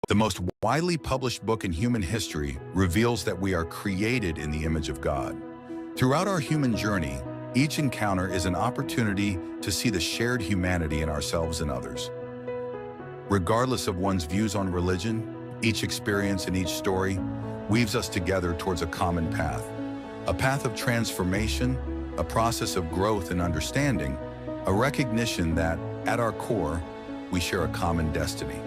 The most widely published book in human history reveals that we are created in the image of God. Throughout our human journey, each encounter is an opportunity to see the shared humanity in ourselves and others. Regardless of one's views on religion, each experience and each story weaves us together towards a common path of transformation, a process of growth and understanding, a recognition that, at our core, we share a common destiny.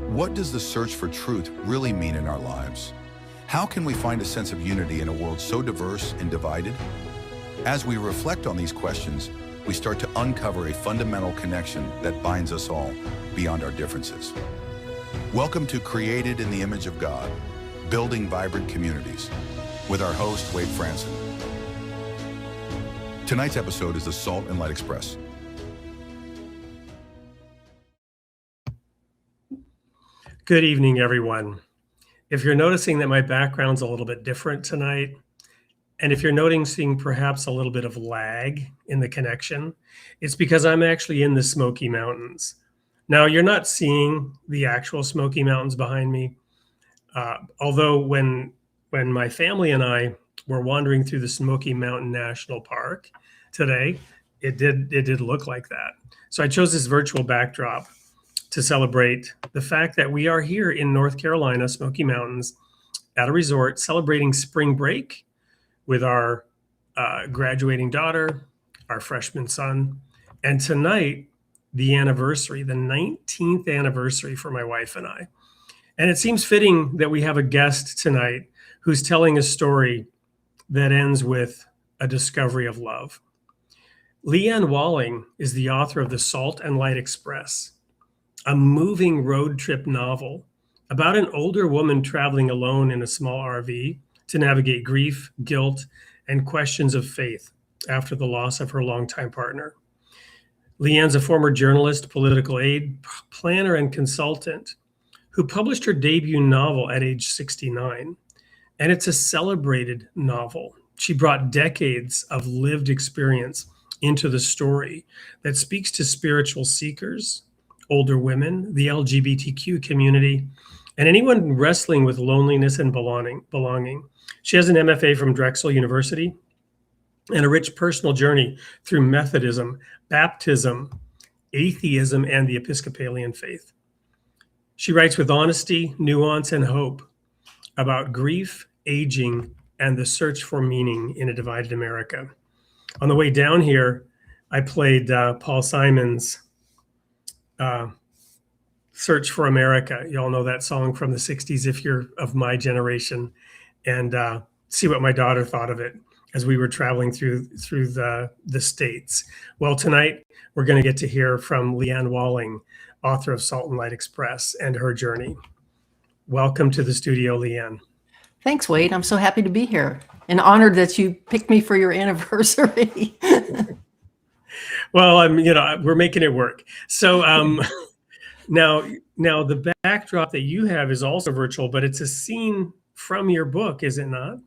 What does the search for truth really mean in our lives? How can we find a sense of unity in a world so diverse and divided? As we reflect on these questions, we start to uncover a fundamental connection that binds us all beyond our differences. Welcome to Created in the Image of God, Building Vibrant Communities, with our host, Wade Franson. Tonight's episode is the Salt and Light Express. Good evening, everyone. If you're noticing that my background's a little bit different tonight, and if you're noticing perhaps a little bit of lag in the connection, it's because I'm actually in the Smoky Mountains. Now, you're not seeing the actual Smoky Mountains behind me, although when my family and I were wandering through the Smoky Mountain National Park today, it did look like that. So I chose this virtual backdrop to celebrate the fact that we are here in North Carolina, Smoky Mountains, at a resort celebrating spring break with our graduating daughter, our freshman son, and tonight, the anniversary, the 19th anniversary for my wife and I. And it seems fitting that we have a guest tonight who's telling a story that ends with a discovery of love. Leanne Walling is the author of The Salt and Light Express, a moving road trip novel about an older woman traveling alone in a small RV to navigate grief, guilt, and questions of faith after the loss of her longtime partner. Leanne's a former journalist, political aide, planner, and consultant who published her debut novel at age 69. And it's a celebrated novel. She brought decades of lived experience into the story that speaks to spiritual seekers, older women, the LGBTQ community, and anyone wrestling with loneliness and belonging. She has an MFA from Drexel University and a rich personal journey through Methodism, baptism, atheism, and the Episcopalian faith. She writes with honesty, nuance, and hope about grief, aging, and the search for meaning in a divided America. On the way down here, I played Paul Simon's Search for America. You all know that song from the 60s if you're of my generation, and see what my daughter thought of it as we were traveling through the states. Well, tonight we're going to get to hear from Leanne Walling, author of Salt and Light Express, and her journey. Welcome to the studio, Leanne. Thanks, Wade. I'm so happy to be here and honored that you picked me for your anniversary. Well, we're making it work. So now the backdrop that you have is also virtual, but it's a scene from your book, is it not?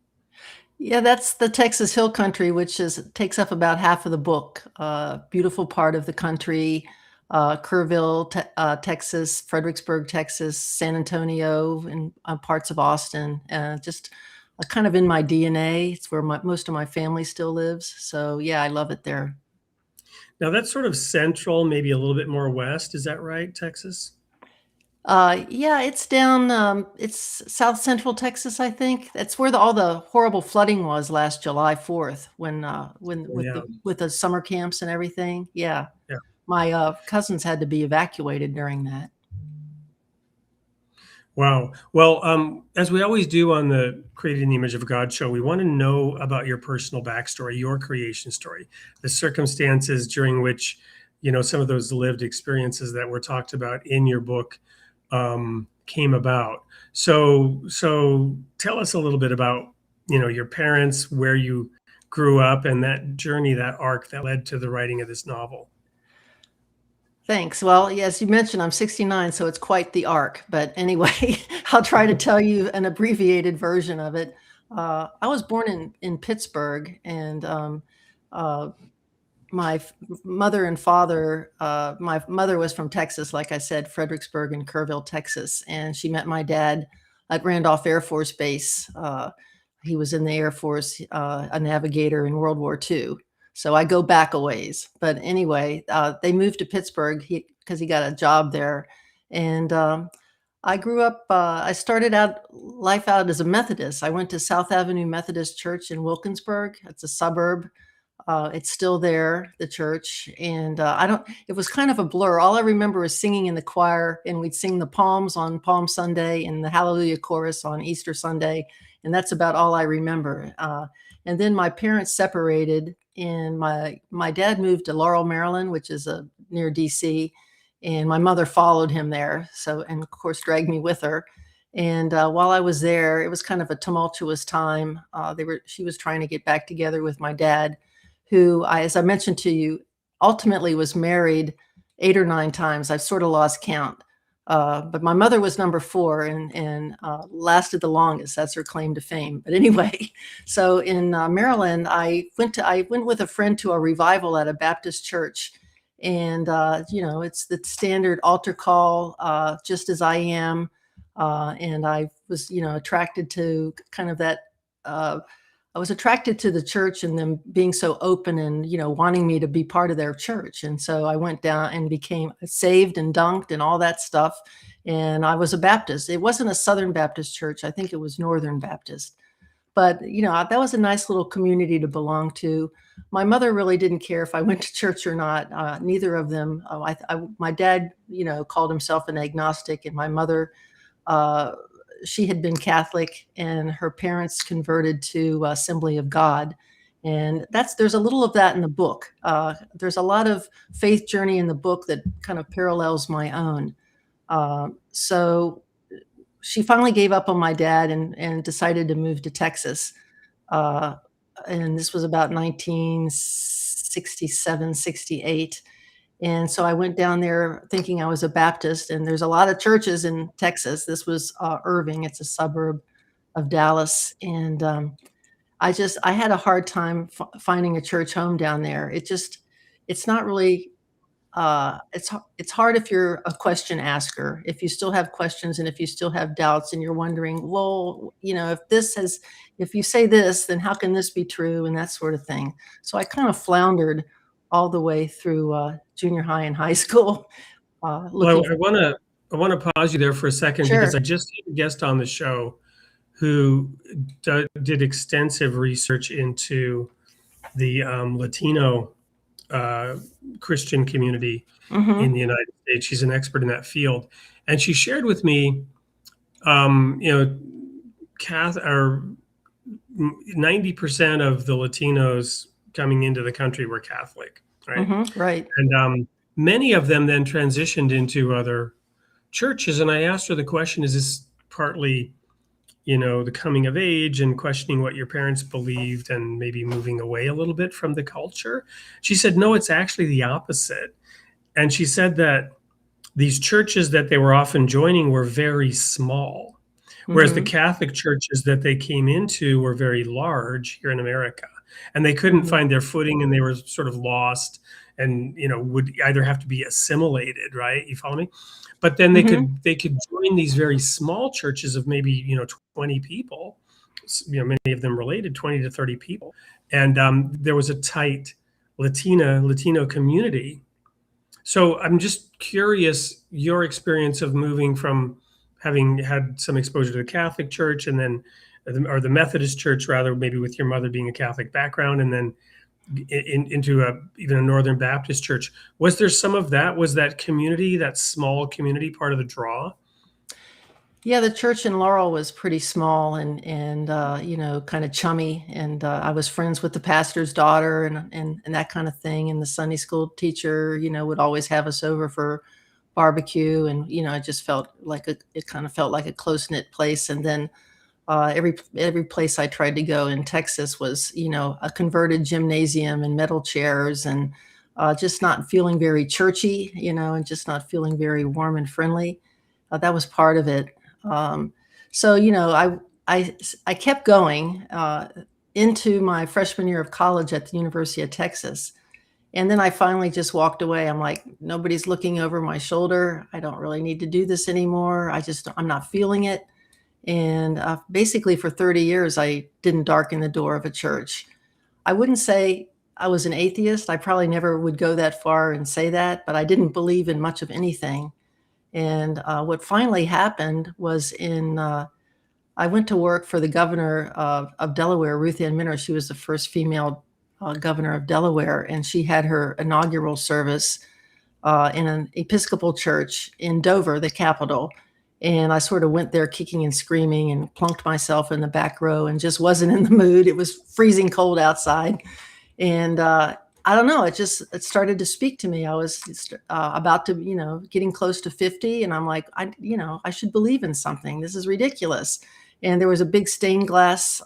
Yeah, that's the Texas Hill Country, which takes up about half of the book. Beautiful part of the country, Kerrville, Texas, Fredericksburg, Texas, San Antonio, and parts of Austin. Just kind of in my DNA. It's where most of my family still lives. So yeah, I love it there. Now that's sort of central, maybe a little bit more west. Is that right, Texas? Yeah, it's down, it's South Central Texas, I think. That's where all the horrible flooding was last July 4th with the summer camps and everything. Yeah. Yeah. My cousins had to be evacuated during that. Wow. Well, as we always do on the Created in the Image of God show, we want to know about your personal backstory, your creation story, the circumstances during which, some of those lived experiences that were talked about in your book came about. So tell us a little bit about, your parents, where you grew up, and that journey, that arc that led to the writing of this novel. Thanks. Well, as you mentioned, I'm 69, so it's quite the arc. But anyway, I'll try to tell you an abbreviated version of it. I was born in Pittsburgh, and my mother and father, my mother was from Texas, like I said, Fredericksburg and Kerrville, Texas, and she met my dad at Randolph Air Force Base. He was in the Air Force, a navigator in World War II. So I go back a ways. But anyway, they moved to Pittsburgh because he got a job there. And I grew up, I started life out as a Methodist. I went to South Avenue Methodist Church in Wilkinsburg. It's a suburb. It's still there, the church. And it was kind of a blur. All I remember is singing in the choir, and we'd sing the Palms on Palm Sunday and the Hallelujah Chorus on Easter Sunday. And that's about all I remember. And then my parents separated, and my dad moved to Laurel, Maryland, which is near DC. And my mother followed him there. And of course, dragged me with her. And while I was there, it was kind of a tumultuous time. She was trying to get back together with my dad, who, as I mentioned to you, ultimately was married 8 or 9 times. I've sort of lost count. But my mother was number 4 and lasted the longest. That's her claim to fame. But anyway, so in Maryland, I went with a friend to a revival at a Baptist church. And, it's the standard altar call, just as I am. And I was, attracted to kind of that. I was attracted to the church and them being so open and, wanting me to be part of their church. And so I went down and became saved and dunked and all that stuff. And I was a Baptist. It wasn't a Southern Baptist church. I think it was Northern Baptist. But, that was a nice little community to belong to. My mother really didn't care if I went to church or not. Neither of them. My dad, called himself an agnostic, and my mother, she had been Catholic, and her parents converted to Assembly of God. And there's a little of that in the book. There's a lot of faith journey in the book that kind of parallels my own. So she finally gave up on my dad and decided to move to Texas. And this was about 1967, 68. And so I went down there thinking I was a Baptist, and there's a lot of churches in Texas. This was Irving. It's a suburb of Dallas. And I had a hard time finding a church home down there. It's not really, it's hard if you're a question asker, if you still have questions and if you still have doubts and you're wondering, well, if you say this, then how can this be true? And that sort of thing. So I kind of floundered all the way through junior high and high school. Well, I want to pause you there for a second. Sure. Because I just had a guest on the show who did extensive research into the Latino Christian community in the United States. She's an expert in that field, and she shared with me, 90% of the Latinos coming into the country were Catholic, right? Right. And many of them then transitioned into other churches. And I asked her the question, is this partly, the coming of age and questioning what your parents believed and maybe moving away a little bit from the culture? She said, no, it's actually the opposite. And she said that these churches that they were often joining were very small, whereas the Catholic churches that they came into were very large here in America. And they couldn't find their footing, and they were sort of lost and, would either have to be assimilated, right? You follow me? But then they could join these very small churches of maybe, 20 people, many of them related, 20 to 30 people. And there was a tight Latino community. So I'm just curious, your experience of moving from having had some exposure to the Catholic Church and then, or the Methodist Church rather, maybe with your mother being a Catholic background, and then into even a Northern Baptist church. Was there some of that? Was that community, that small community, part of the draw? Yeah, the church in Laurel was pretty small and kind of chummy. And I was friends with the pastor's daughter and that kind of thing. And the Sunday school teacher, would always have us over for barbecue. And, it just felt like it kind of felt like a close-knit place. And then every place I tried to go in Texas was, a converted gymnasium and metal chairs and just not feeling very churchy, and just not feeling very warm and friendly. That was part of it. So, I kept going into my freshman year of college at the University of Texas. And then I finally just walked away. I'm like, nobody's looking over my shoulder. I don't really need to do this anymore. I'm not feeling it. And basically for 30 years, I didn't darken the door of a church. I wouldn't say I was an atheist. I probably never would go that far and say that, but I didn't believe in much of anything. And what finally happened was I went to work for the governor of Delaware, Ruth Ann Minter. She was the first female governor of Delaware, and she had her inaugural service in an Episcopal Church in Dover, the capital. And I sort of went there kicking and screaming and plunked myself in the back row and just wasn't in the mood. It was freezing cold outside. And I don't know, it started to speak to me. I was about to, getting close to 50. And I'm like, I should believe in something. This is ridiculous. And there was a big stained glass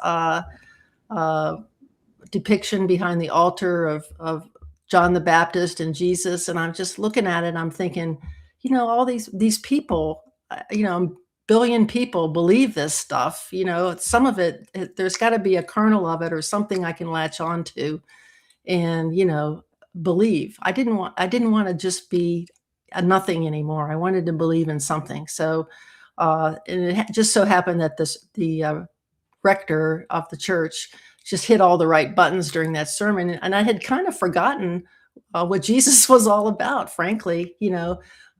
depiction behind the altar of John the Baptist and Jesus. And I'm just looking at it. I'm thinking, all these people, a billion people believe this stuff. Some of it, there's got to be a kernel of it or something I can latch onto and, believe. I didn't want to just be a nothing anymore. I wanted to believe in something. So, and it just so happened that the rector of the church just hit all the right buttons during that sermon. And I had kind of forgotten what Jesus was all about, frankly,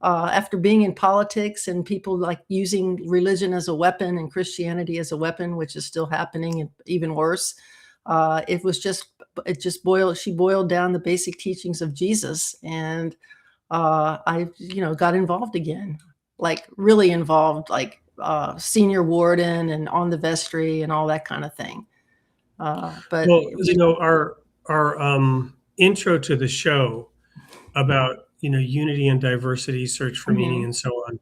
after being in politics and people like using religion as a weapon and Christianity as a weapon, which is still happening and even worse. She boiled down the basic teachings of Jesus. And I got involved again, like really involved, like senior warden and on the vestry and all that kind of thing. But our intro to the show about unity and diversity, search for meaning, and so on.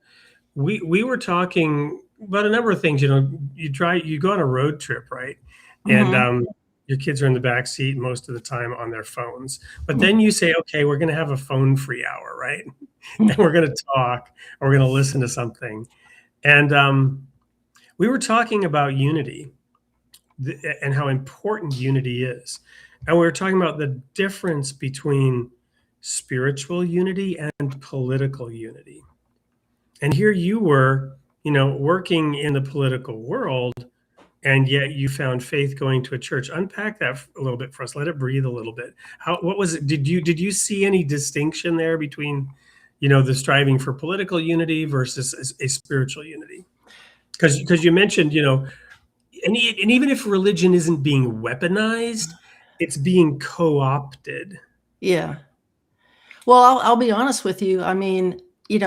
We were talking about a number of things. You go on a road trip, right? And your kids are in the back seat most of the time on their phones. But then you say, okay, we're going to have a phone-free hour, right? And we're going to talk, or we're going to listen to something. And we were talking about unity and how important unity is. And we were talking about the difference between spiritual unity and political unity. And here you were, working in the political world, and yet you found faith going to a church. Unpack that a little bit for us. Let it breathe a little bit. What was it? Did you see any distinction there between, the striving for political unity versus a spiritual unity? Because you mentioned, and even if religion isn't being weaponized, it's being co-opted. Yeah. Well, I'll be honest with you. I mean,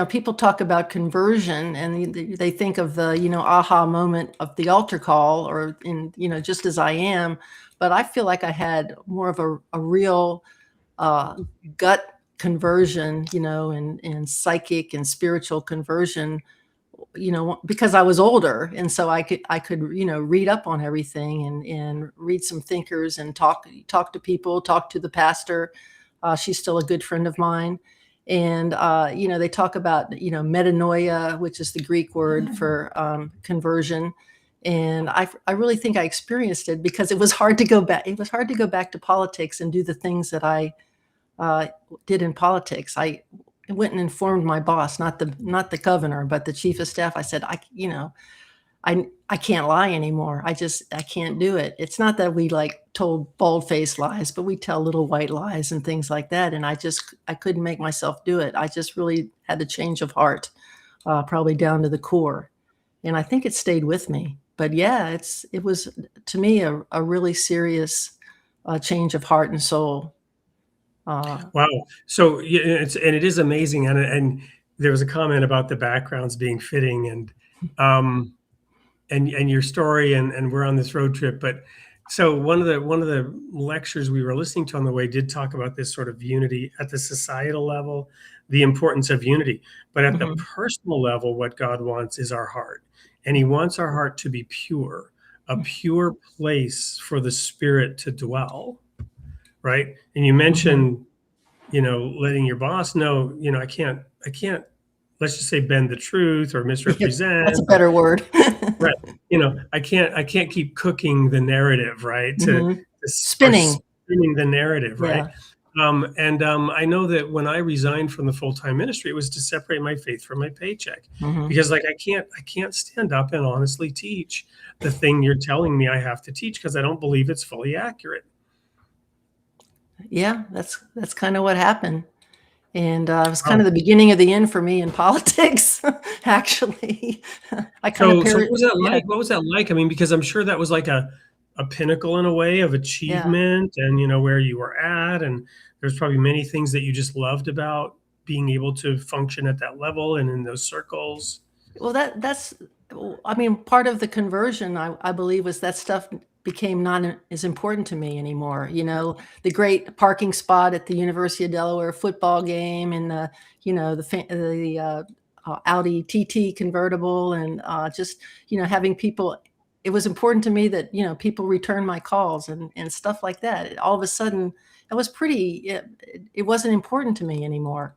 people talk about conversion and they think of the, aha moment of the altar call or in, just as I am. But I feel like I had more of a real gut conversion, and psychic and spiritual conversion, because I was older. And so I could, read up on everything and read some thinkers and talk to people, talk to the pastor. She's still a good friend of mine. And, they talk about, metanoia, which is the Greek word for conversion. And I really think I experienced it because it was hard to go back. It was hard to go back to politics and do the things that I did in politics. I went and informed my boss, not the governor, but the chief of staff. I said, I can't lie anymore. I can't do it. It's not that we told bald-faced lies, but we tell little white lies and things like that. And I couldn't make myself do it. I just really had a change of heart, probably down to the core. And I think it stayed with me. But yeah, it was to me a really serious change of heart and soul. Wow. So it is amazing. And there was a comment about the backgrounds being fitting and your story, and we're on this road trip. But so one of the lectures we were listening to on the way did talk about this sort of unity at the societal level, the importance of unity. But at the personal level, what God wants is our heart. And he wants our heart to be pure, a pure place for the Spirit to dwell, right? And you mentioned, letting your boss know, I can't, let's just say bend the truth or misrepresent. That's a better word. Right. I can't keep cooking the narrative, right? To spinning the narrative, right? And I know that when I resigned from the full-time ministry, it was to separate my faith from my paycheck, Mhm. because like I can't stand up and honestly teach the thing you're telling me I have to teach because I don't believe it's fully accurate. Yeah, that's kind of what happened. And it was kind Wow. of the beginning of the end for me in politics, actually. I kind of So what was that yeah, like? What was that like? I mean, because I'm sure that was like a pinnacle in a way of yeah. achievement and where you were at, and there's probably many things that you just loved about being able to function at that level and in those circles. Well, that's I mean, part of the conversion, I believe, was that stuff became not as important to me anymore. The great parking spot at the University of Delaware football game, and the Audi TT convertible, and just having people. It was important to me that people return my calls and stuff like that. All of a sudden, it was pretty. It wasn't important to me anymore,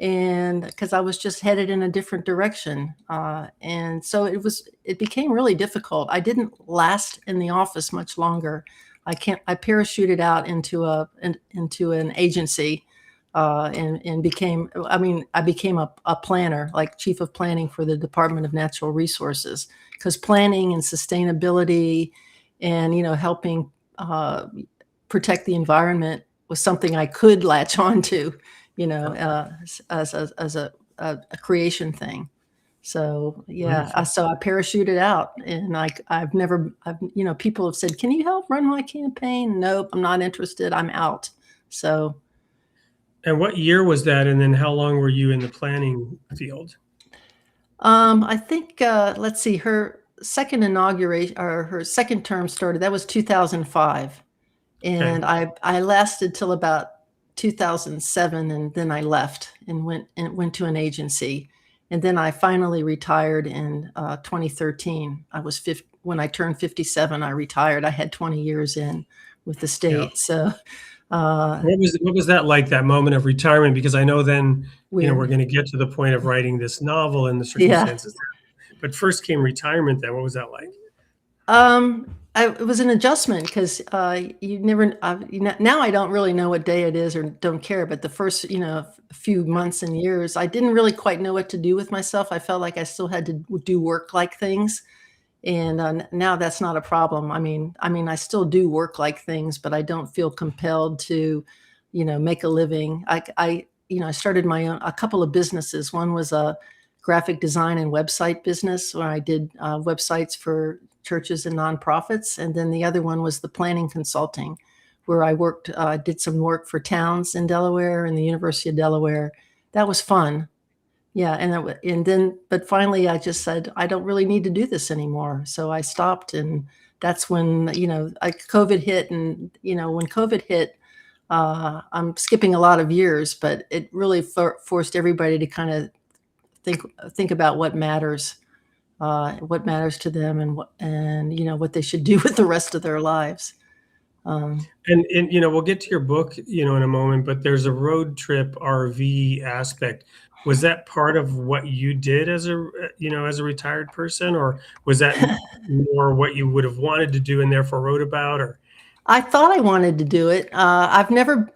and because I was just headed in a different direction. And so it became really difficult. I didn't last in the office much longer. I parachuted out into an agency, and I became a planner, like chief of planning for the Department of Natural Resources, because planning and sustainability and, helping protect the environment was something I could latch on to, as a creation thing. So yeah, Wonderful. so I parachuted out, and people have said, "Can you help run my campaign?" Nope, I'm not interested. I'm out. So And what year was that? And then how long were you in the planning field? I think let's see, her second inauguration, or her second term started. That was 2005, Okay. and I lasted till about 2007, and then I left and went to an agency, and then I finally retired in 2013. When I turned 57. I retired. I had 20 years in with the Yeah. state, so uh, What was that like, that moment of retirement? Because I know then, we're weird. going to get to the point of writing this novel and the Yeah. circumstances. But first came retirement then. What was that like? It was an adjustment because you never. Now I don't really know what day it is or don't care. But the first, few months and years, I didn't really quite know what to do with myself. I felt like I still had to do work-like things, and now that's not a problem. I still do work-like things, but I don't feel compelled to, make a living. I started a couple of businesses. One was a graphic design and website business where I did websites for churches and nonprofits. And then the other one was the planning consulting, where I did some work for towns in Delaware and the University of Delaware. That was fun. Yeah. But finally I just said, I don't really need to do this anymore. So I stopped. And that's when, COVID hit. And, when COVID hit, I'm skipping a lot of years, but it really forced everybody to kind of think about what matters to them, and what they should do with the rest of their lives. And we'll get to your book, in a moment, but there's a road trip RV aspect. Was that part of what you did as a retired person, or was that more what you would have wanted to do and therefore wrote about? Or I thought I wanted to do it. I've never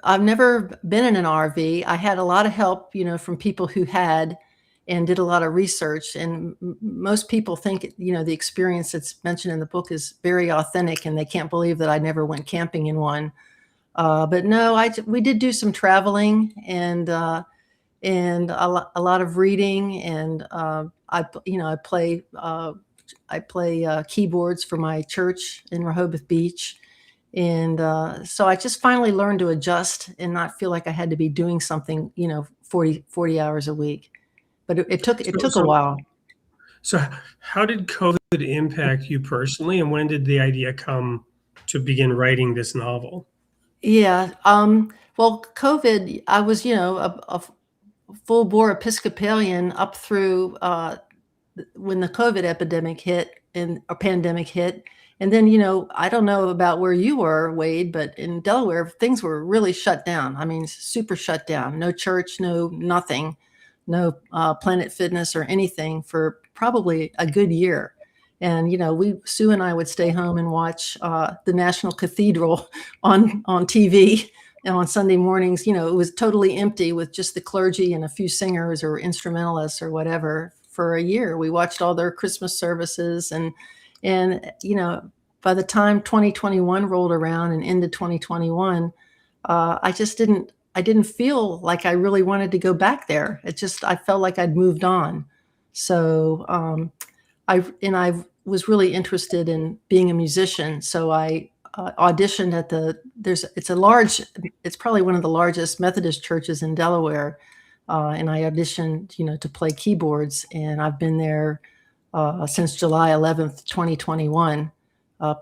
been in an RV. I had a lot of help, from people who had, and did a lot of research. And most people think, the experience that's mentioned in the book is very authentic, and they can't believe that I never went camping in one. But no, we did do some traveling, and a lot of reading, and I play keyboards for my church in Rehoboth Beach. And so I just finally learned to adjust and not feel like I had to be doing something, 40 hours a week. But it took a so, while. so how did COVID impact you personally, and when did the idea come to begin writing this novel? Yeah. Well, COVID, I was, a full bore Episcopalian up through when the COVID epidemic hit, and a pandemic hit. And then, I don't know about where you were, Wade, but in Delaware, things were really shut down. Super shut down. No church, no nothing, no Planet Fitness or anything for probably a good year. And, Sue and I would stay home and watch the National Cathedral on TV And on Sunday mornings, it was totally empty with just the clergy and a few singers or instrumentalists or whatever for a year. We watched all their Christmas services and by the time 2021 rolled around and into 2021, I didn't feel like I really wanted to go back there. I felt like I'd moved on. So I was really interested in being a musician. So I auditioned at it's probably one of the largest Methodist churches in Delaware. And I auditioned, to play keyboards. And I've been there since July 11th, 2021,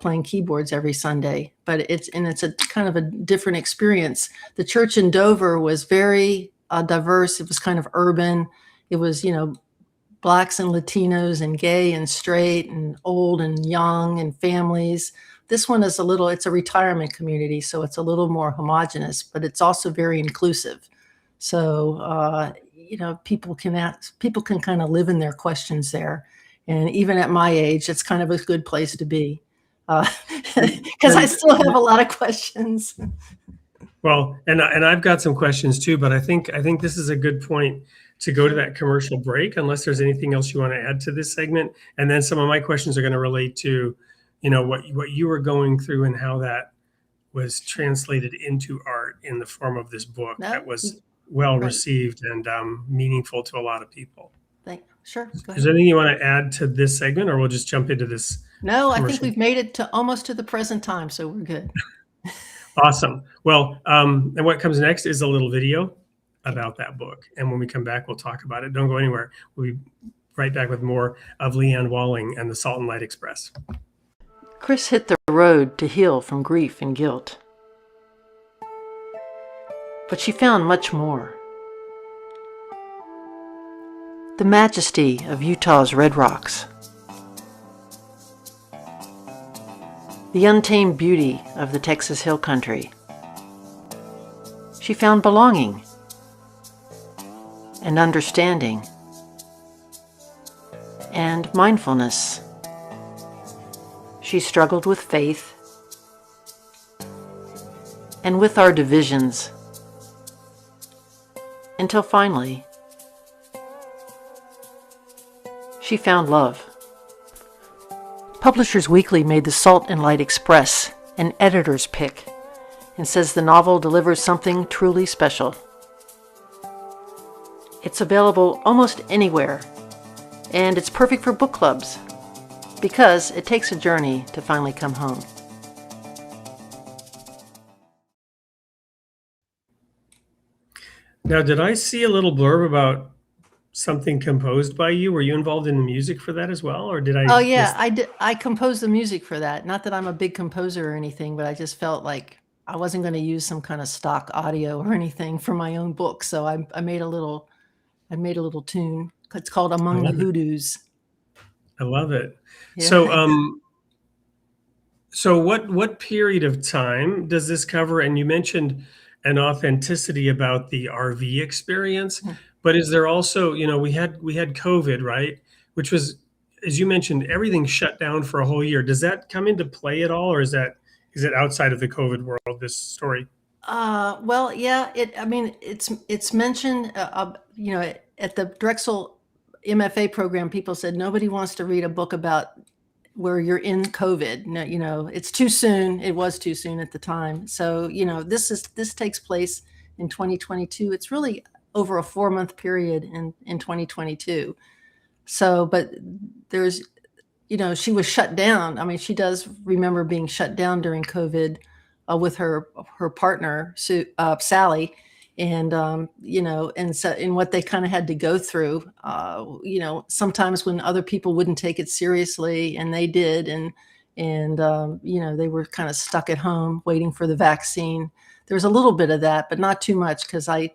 playing keyboards every Sunday. But it's a kind of a different experience. The church in Dover was very diverse. It was kind of urban. It was, Blacks and Latinos and gay and straight and old and young and families. This one is it's a retirement community, so it's a little more homogenous, but it's also very inclusive. So, people can kind of live in their questions there. And even at my age, it's kind of a good place to be, because I still have a lot of questions. Well, and I've got some questions too, but I think this is a good point to go to that commercial break, unless there's anything else you want to add to this segment. And then some of my questions are going to relate to, what you were going through and how that was translated into art in the form of this book that was well received and meaningful to a lot of people. Sure. Go ahead. Is there anything you want to add to this segment, or we'll just jump into this? No, I think we've made it to almost to the present time, so we're good. Awesome. Well, and what comes next is a little video about that book. And when we come back, we'll talk about it. Don't go anywhere. We'll be right back with more of Leanne Walling and the Salt and Light Express. Chris hit the road to heal from grief and guilt. But she found much more. The majesty of Utah's red rocks. The untamed beauty of the Texas Hill Country. She found belonging and understanding and mindfulness. She struggled with faith and with our divisions until finally she found love. Publishers Weekly made the Salt and Light Express an editor's pick and says the novel delivers something truly special. It's available almost anywhere, and it's perfect for book clubs because it takes a journey to finally come home. Now, did I see a little blurb about something composed by you? Were you involved in the music for that as well, or did I? Oh yeah, I did. I composed the music for that. Not that I'm a big composer or anything, but I just felt like I wasn't going to use some kind of stock audio or anything for my own book. So I made a little tune. It's called Among the Hoodoos. I love it. Yeah. So what period of time does this cover? And you mentioned an authenticity about the RV experience, but is there also, we had COVID, right? Which was, as you mentioned, everything shut down for a whole year. Does that come into play at all, or is it outside of the COVID world, this story? Well, yeah, it's mentioned, at the Drexel MFA program, people said nobody wants to read a book about where you're in COVID. No, it's too soon. It was too soon at the time. So, this takes place in 2022. It's really over a 4-month period in 2022. So, but there's, she was shut down. I mean, she does remember being shut down during COVID with her partner, Sally. And, and what they kind of had to go through, sometimes when other people wouldn't take it seriously, and they did. And they were kind of stuck at home waiting for the vaccine. There was a little bit of that, but not too much, because I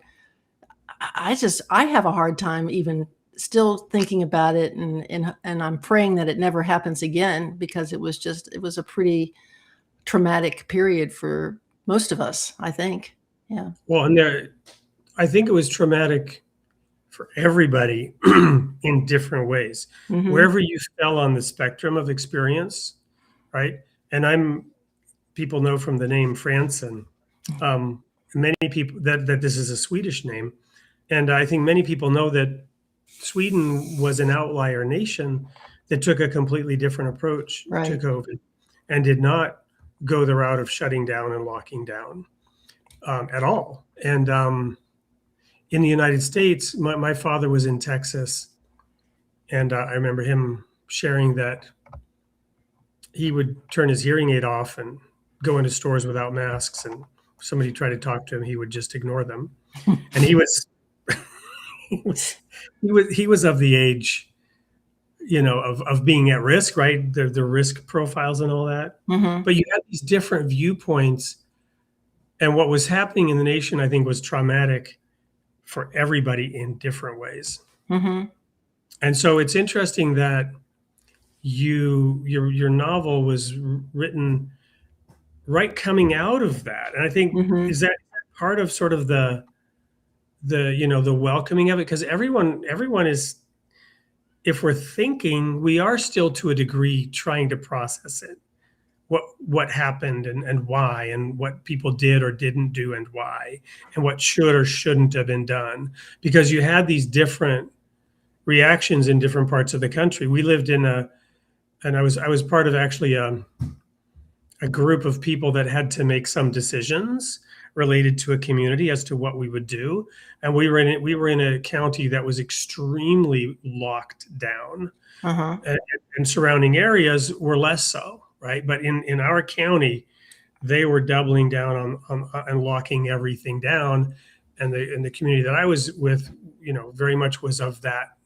have a hard time even still thinking about it. And I'm praying that it never happens again, because it was a pretty traumatic period for most of us, I think. Yeah. Well, and I think it was traumatic for everybody in different ways, wherever you fell on the spectrum of experience, right? And people know from the name Franson, many people that this is a Swedish name, and I think many people know that Sweden was an outlier nation that took a completely different approach to Right. COVID and did not go the route of shutting down and locking down at all. And in the United States, my father was in Texas, and I remember him sharing that he would turn his hearing aid off and go into stores without masks, and somebody tried to talk to him, he would just ignore them. And he was he was of the age, of being at risk, right? The risk profiles and all that. Mm-hmm. But you had these different viewpoints, and what was happening in the nation, I think, was traumatic for everybody in different ways. Mm-hmm. And so it's interesting that your novel was written right coming out of that. And I think, Mm-hmm. is that part of sort of the welcoming of it? Because everyone is, if we're thinking, we are still to a degree trying to process it, what happened and why, and what people did or didn't do and why, and what should or shouldn't have been done, because you had these different reactions in different parts of the country. We lived in and I was part of actually a group of people that had to make some decisions related to a community as to what we would do. And we were in a county that was extremely locked down, Uh-huh. and surrounding areas were less so, right? But in our county, they were doubling down on and locking everything down. And the community that I was with, very much was of that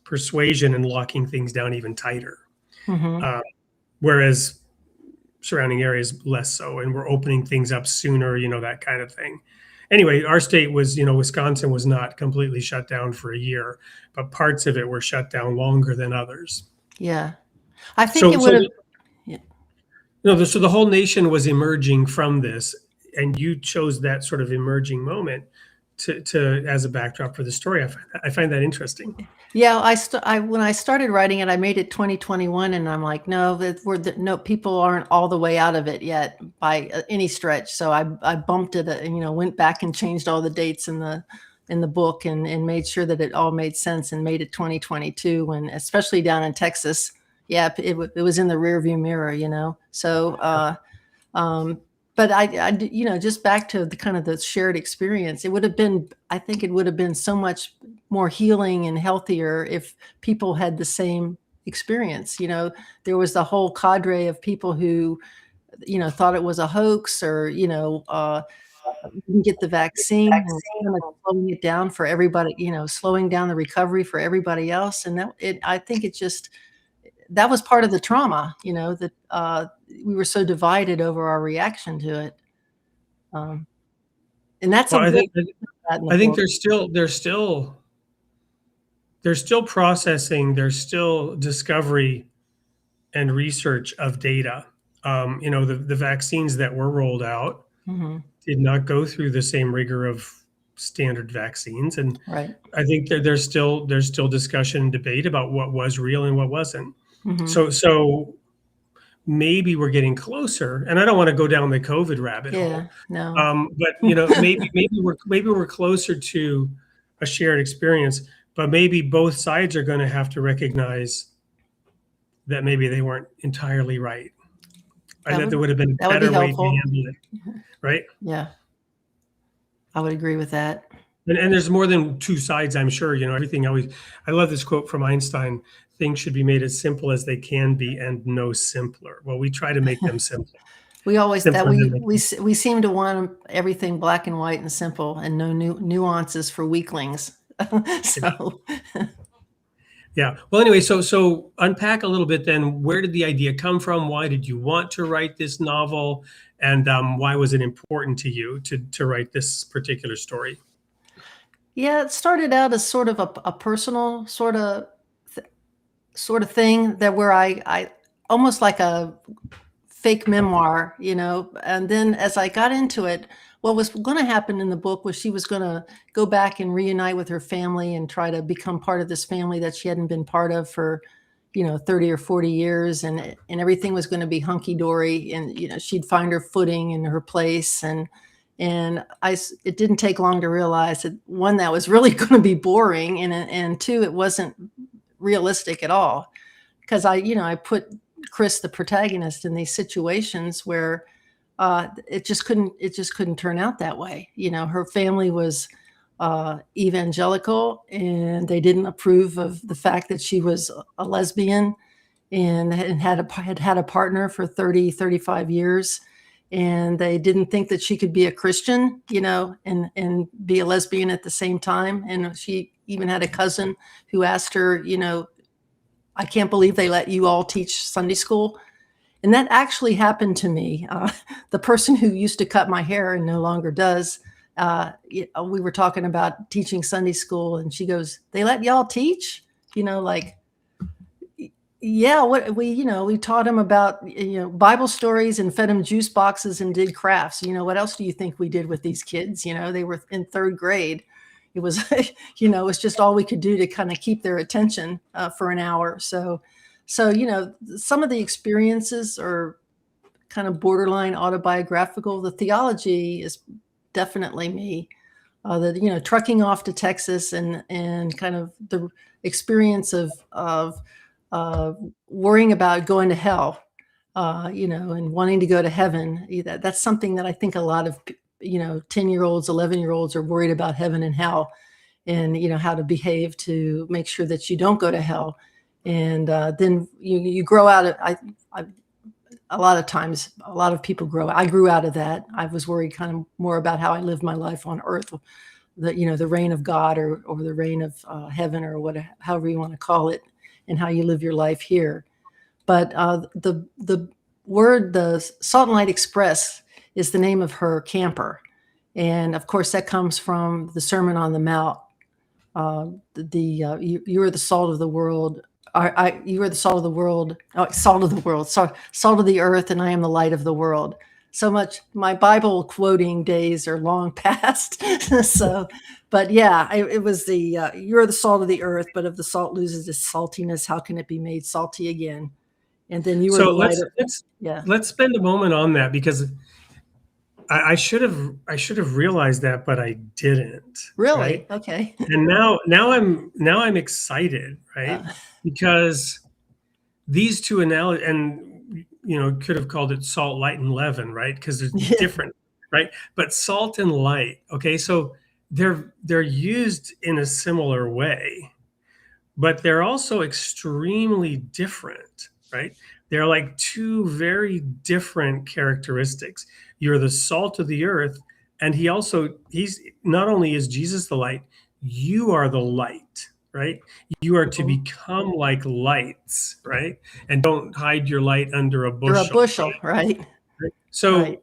persuasion and locking things down even tighter. Mm-hmm. Whereas surrounding areas less so, and we're opening things up sooner, that kind of thing. Anyway, our state was, Wisconsin was not completely shut down for a year, but parts of it were shut down longer than others. Yeah. I think it would have. Yeah. So the whole nation was emerging from this, and you chose that sort of emerging moment to as a backdrop for the story. I find that interesting. Yeah, when I started writing it, I made it 2021, and I'm like, no, no, people aren't all the way out of it yet by any stretch. So I bumped it, went back and changed all the dates in the book and made sure that it all made sense, and made it 2022, and especially down in Texas. Yeah, it was in the rearview mirror, So, but I, just back to the kind of the shared experience, I think it would have been so much more healing and healthier if people had the same experience. There was the whole cadre of people who, thought it was a hoax, or, didn't get the vaccine, and kind of slowing it down for everybody, slowing down the recovery for everybody else. And I think that was part of the trauma, that we were so divided over our reaction to it. And that's Well, I think book. there's still processing, there's still discovery and research of data. The vaccines that were rolled out Mm-hmm. did not go through the same rigor of standard vaccines, and Right. I think that there's still discussion and debate about what was real and what wasn't. Mm-hmm. So maybe we're getting closer, and I don't want to go down the COVID rabbit hole. Yeah, no. But maybe we're closer to a shared experience. But maybe both sides are going to have to recognize that maybe they weren't entirely right, and that there would have been a better way to handle it, right? Yeah, I would agree with that. And there's more than two sides, I'm sure. I love this quote from Einstein: "Things should be made as simple as they can be, and no simpler." Well, we try to make them simple. We always we seem to want everything black and white and simple, and no nuances for weaklings. So yeah. Well, anyway, so unpack a little bit then. Where did the idea come from? Why did you want to write this novel? And why was it important to you to write this particular story? Yeah, it started out as sort of a personal sort of thing, that where I almost like a fake memoir, and then as I got into it, what was going to happen in the book was she was going to go back and reunite with her family and try to become part of this family that she hadn't been part of for, 30 or 40 years. And everything was going to be hunky dory, and, she'd find her footing and her place. And And it didn't take long to realize that, one, that was really going to be boring, and two, it wasn't realistic at all. Because I put Chris, the protagonist, in these situations where it just couldn't turn out that way. Her family was evangelical, and they didn't approve of the fact that she was a lesbian and had a partner for 35 years. And they didn't think that she could be a Christian, and be a lesbian at the same time. And she even had a cousin who asked her, I can't believe they let you all teach Sunday school. And that actually happened to me. The person who used to cut my hair and no longer does, we were talking about teaching Sunday school, and she goes, "They let y'all teach?" Like, yeah, we taught them about, Bible stories and fed them juice boxes and did crafts. What else do you think we did with these kids? They were in third grade. It was, it was just all we could do to kind of keep their attention for an hour. So, some of the experiences are kind of borderline autobiographical. The theology is definitely me. Trucking off to Texas and kind of the experience of worrying about going to hell, and wanting to go to heaven. That's something that I think a lot of 10-year-olds, 11-year-olds are worried about, heaven and hell, and how to behave to make sure that you don't go to hell. And then you grow out of. A lot of times, a lot of people I grew out of that. I was worried kind of more about how I lived my life on earth, the reign of God or the reign of heaven, or however you want to call it, and how you live your life here. But the Salt and Light Express is the name of her camper. And of course, that comes from the Sermon on the Mount. You are the salt of the world. You are the salt of the world. Oh, salt of the world. Salt of the earth, and I am the light of the world. So much. My Bible quoting days are long past. But yeah, it was you are the salt of the earth, but if the salt loses its saltiness, how can it be made salty again? And then you were the light. Let's spend a moment on that, because I should have realized that, but I didn't. Really? Right? Okay. And now I'm excited, right? Because these two analogies, and could have called it salt, light, and leaven, right? Because they're different, right? But salt and light, okay, so they're used in a similar way, but they're also extremely different, right? They're like two very different characteristics. You're the salt of the earth, and he's not only is Jesus the light, you are the light, right? You are to become like lights, right? And don't hide your light under a bushel. Or a bushel, right? So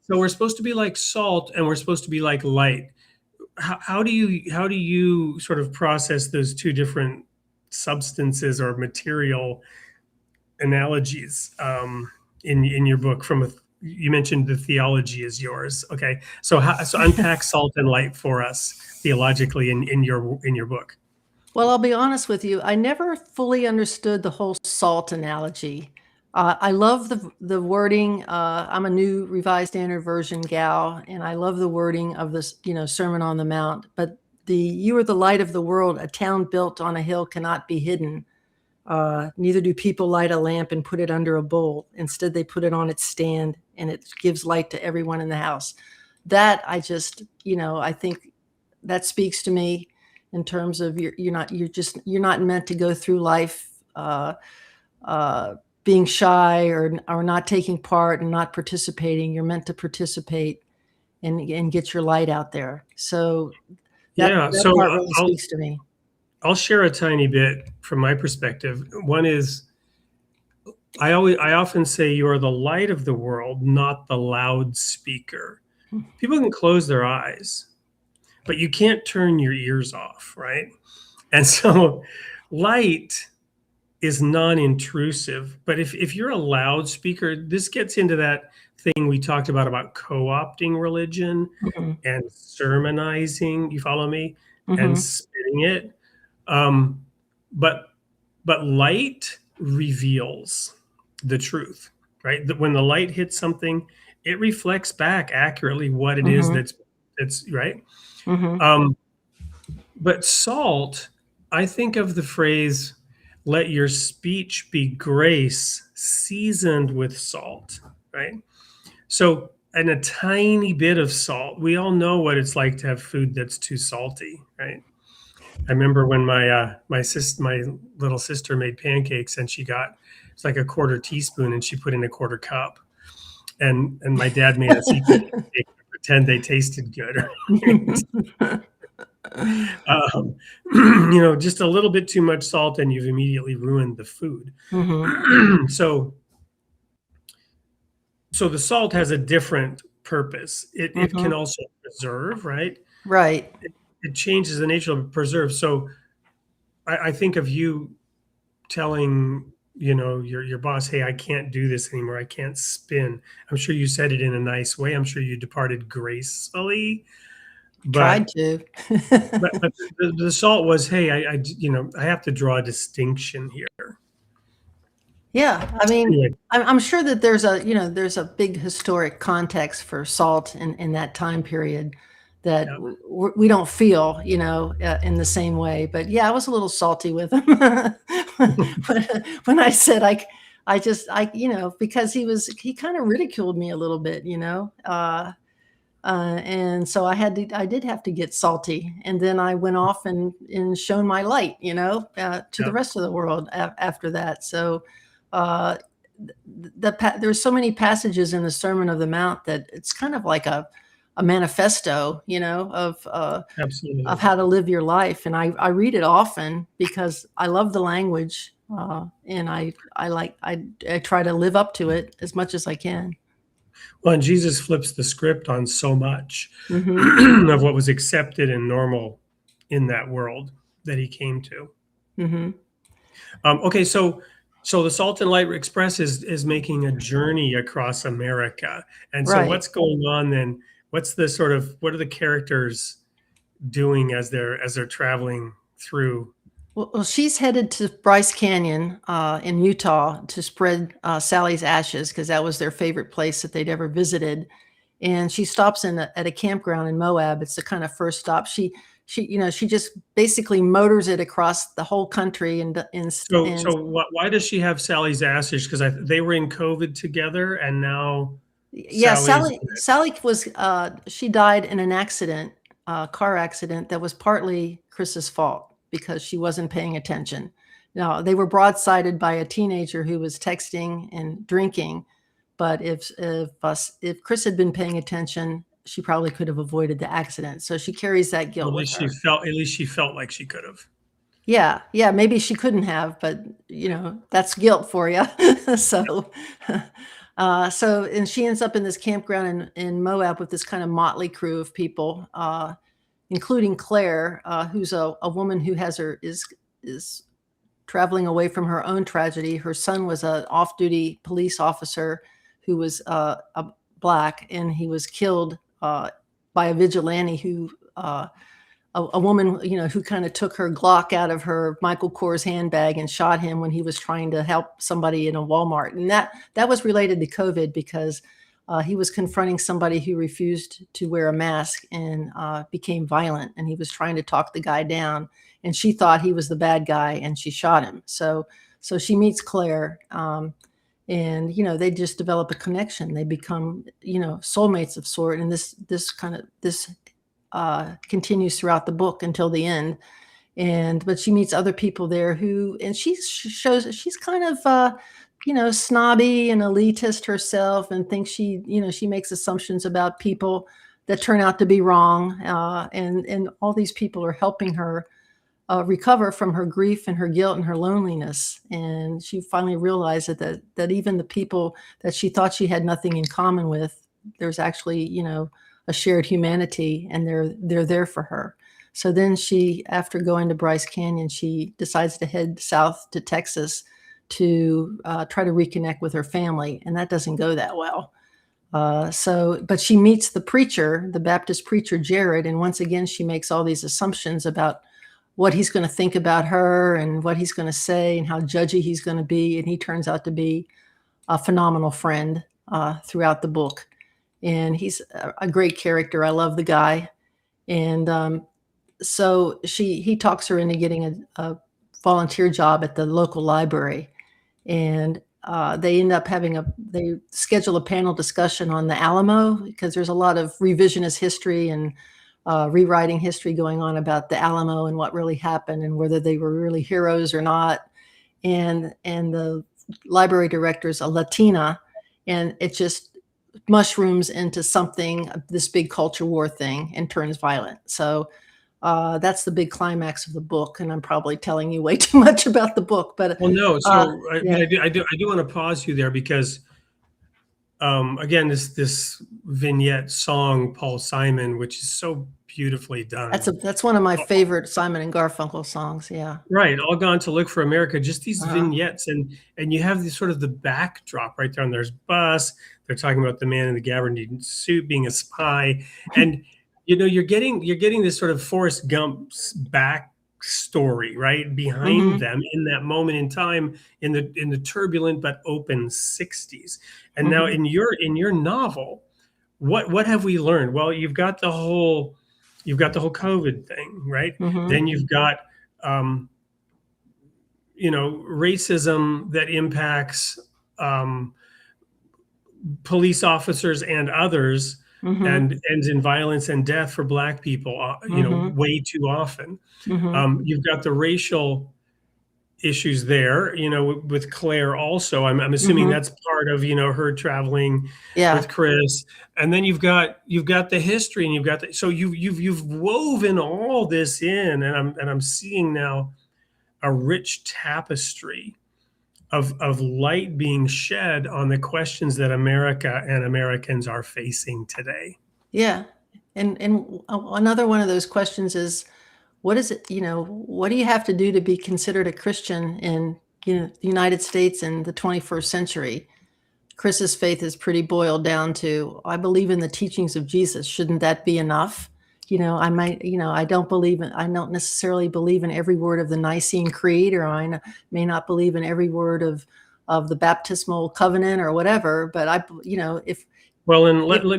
we're supposed to be like salt, and we're supposed to be like light. How do you sort of process those two different substances or material analogies in your book? You mentioned the theology is yours. Okay, so unpack salt and light for us theologically in your book. Well, I'll be honest with you. I never fully understood the whole salt analogy. I love the wording. I'm a New Revised Standard Version gal, and I love the wording of this, Sermon on the Mount. But you are the light of the world. A town built on a hill cannot be hidden. Neither do people light a lamp and put it under a bowl. Instead, they put it on its stand, and it gives light to everyone in the house. That I think that speaks to me in terms of you're not meant to go through life being shy or not taking part and not participating. You're meant to participate and get your light out there. So that part really speaks to me. I'll share a tiny bit from my perspective. One is, I often say you are the light of the world, not the loudspeaker. People can close their eyes, but you can't turn your ears off, right? And so light is non-intrusive. But if you're a loudspeaker, this gets into that thing we talked about co-opting religion and sermonizing, you follow me? And spitting it. But light reveals the truth, right? When the light hits something, it reflects back accurately what it is Mm-hmm. that's right. Mm-hmm. But salt, I think of the phrase, let your speech be grace seasoned with salt, right? So, and a tiny bit of salt. We all know what it's like to have food that's too salty, right? I remember when my little sister made pancakes, and it's like a quarter teaspoon, and she put in a quarter cup, and my dad made a secret pancake to pretend they tasted good. um, just a little bit too much salt, and you've immediately ruined the food. Mm-hmm. So the salt has a different purpose. It can Mm-hmm. also preserve, right? Right. It changes the nature of preserve. So I think of you telling your boss, hey, I can't do this anymore, I can't spin. I'm sure you said it in a nice way, I'm sure you departed gracefully, Tried but to. the salt was, hey, I have to draw a distinction here. Yeah, I mean, Anyway, I'm sure that there's a big historic context for salt in that time period that yeah. we don't feel, in the same way. But yeah, I was a little salty with him when I said because he kind of ridiculed me a little bit, and so I did have to get salty, and then I went off and shone my light, to the Yeah. rest of the world after that. So uh, there's so many passages in the Sermon of the Mount that it's kind of like a manifesto, of Absolutely. how to live your life, and I read it often because I love the language, and I try to live up to it as much as I can. Well, and Jesus flips the script on so much Mm-hmm. of what was accepted and normal in that world that he came to. Mm-hmm. Okay, so the Salt and Light Express is making a journey across America, and so Right. what's going on then? What are the characters doing as they're traveling through? Well, she's headed to Bryce Canyon in Utah to spread Sally's ashes because that was their favorite place that they'd ever visited. And she stops at a campground in Moab. It's the kind of first stop. She just basically motors it across the whole country Why does she have Sally's ashes? Because they were in COVID together, and now yeah, Sally's. Sally was she died in an accident, car accident that was partly Chris's fault because she wasn't paying attention. Now, they were broadsided by a teenager who was texting and drinking, but if Chris had been paying attention, she probably could have avoided the accident. So she carries that guilt At with least her. she felt like she could have. Yeah, maybe she couldn't have, but that's guilt for you. So, and she ends up in this campground in Moab with this kind of motley crew of people, including Claire, who's a woman who is traveling away from her own tragedy. Her son was an off-duty police officer who was a black, and he was killed by a vigilante who. A woman, who kind of took her Glock out of her Michael Kors handbag and shot him when he was trying to help somebody in a Walmart. And that was related to COVID because he was confronting somebody who refused to wear a mask and became violent. And he was trying to talk the guy down. And she thought he was the bad guy, and she shot him. So she meets Claire, and they just develop a connection. They become soulmates of sort. And this continues throughout the book until the end. But she meets other people there and she shows she's kind of snobby and elitist herself, and thinks she makes assumptions about people that turn out to be wrong. And all these people are helping her recover from her grief and her guilt and her loneliness. And she finally realized that even the people that she thought she had nothing in common with, there's actually, a shared humanity, and they're there for her. So then after going to Bryce Canyon, she decides to head south to Texas to try to reconnect with her family, and that doesn't go that well. But she meets the Baptist preacher, Jared, and once again, she makes all these assumptions about what he's going to think about her and what he's going to say and how judgy he's going to be, and he turns out to be a phenomenal friend throughout the book. and he's a great character. I love the guy. And so he talks her into getting a volunteer job at the local library. And they end up they schedule a panel discussion on the Alamo, because there's a lot of revisionist history and rewriting history going on about the Alamo and what really happened and whether they were really heroes or not. And the library director is a Latina, and it just mushrooms into something, this big culture war thing, and turns violent. So that's the big climax of the book, and I'm probably telling you way too much about the book. But well, no. So yeah. I do want to pause you there, because again, this vignette song, Paul Simon, which is so beautifully done. That's one of my favorite Simon and Garfunkel songs. Yeah. Right. All Gone to Look for America. Just these vignettes, and you have this sort of the backdrop right there. And there's bus. They're talking about the man in the gabardine suit being a spy, and you're getting this sort of Forrest Gump's backstory right behind them in that moment in time in the turbulent but open 60s. And now in your novel, what have we learned? Well, you've got the whole COVID thing, right? Then you've got racism that impacts police officers and others, and ends in violence and death for Black people, way too often. You've got the racial issues there, with Claire also. I'm assuming that's part of, her traveling with Chris. And then you've got the history, and you've woven all this in, and I'm seeing now a rich tapestry of light being shed on the questions that America and Americans are facing today. Yeah. And another one of those questions is, what is it, what do you have to do to be considered a Christian in the United States in the 21st century? Chris's faith is pretty boiled down to, I believe in the teachings of Jesus. Shouldn't that be enough? I don't necessarily believe in every word of the Nicene Creed, or I may not believe in every word of the baptismal covenant or whatever. But let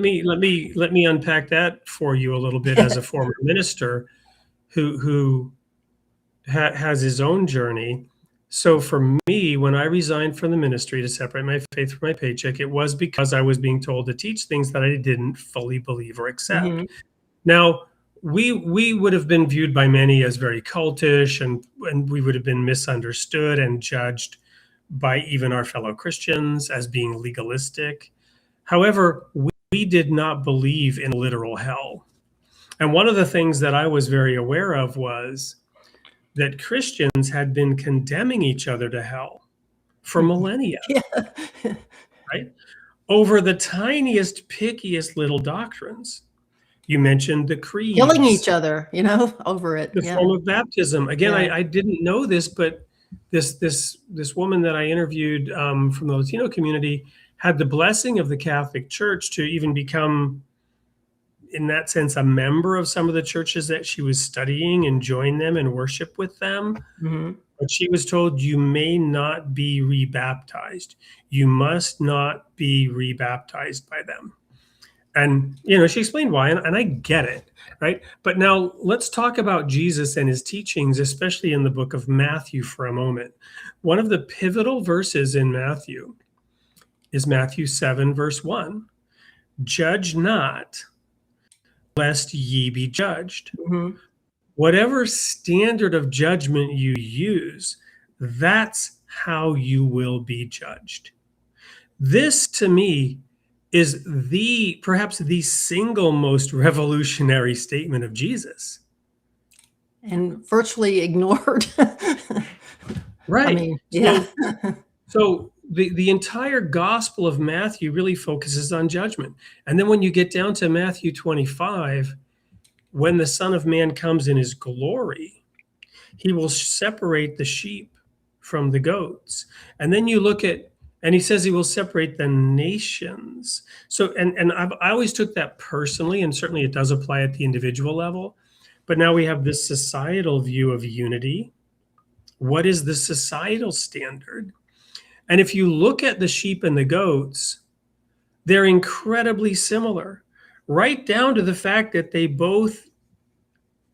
me unpack that for you a little bit as a former minister who has his own journey. So for me, when I resigned from the ministry to separate my faith from my paycheck, it was because I was being told to teach things that I didn't fully believe or accept. Now, we would have been viewed by many as very cultish, and we would have been misunderstood and judged by even our fellow Christians as being legalistic. However, we did not believe in literal hell. And one of the things that I was very aware of was that Christians had been condemning each other to hell for millennia, right? Over the tiniest, pickiest little doctrines. You mentioned the creeds. Killing each other, over it. The form of baptism. Again, I didn't know this, but this woman that I interviewed from the Latino community had the blessing of the Catholic Church to even become, in that sense, a member of some of the churches that she was studying and join them and worship with them. But she was told, you may not be rebaptized. You must not be rebaptized by them. And, she explained why, and I get it, right? But now let's talk about Jesus and his teachings, especially in the book of Matthew for a moment. One of the pivotal verses in Matthew is Matthew 7, verse 1. Judge not, lest ye be judged. Whatever standard of judgment you use, that's how you will be judged. This, to me, is perhaps the single most revolutionary statement of Jesus. And virtually ignored. Right. So the entire Gospel of Matthew really focuses on judgment. And then when you get down to Matthew 25, when the Son of Man comes in his glory, he will separate the sheep from the goats. And then you look at, and he says he will separate the nations. So, and I always took that personally, and certainly it does apply at the individual level. But now we have this societal view of unity. What is the societal standard? And if you look at the sheep and the goats, They're incredibly similar, right down to the fact that they both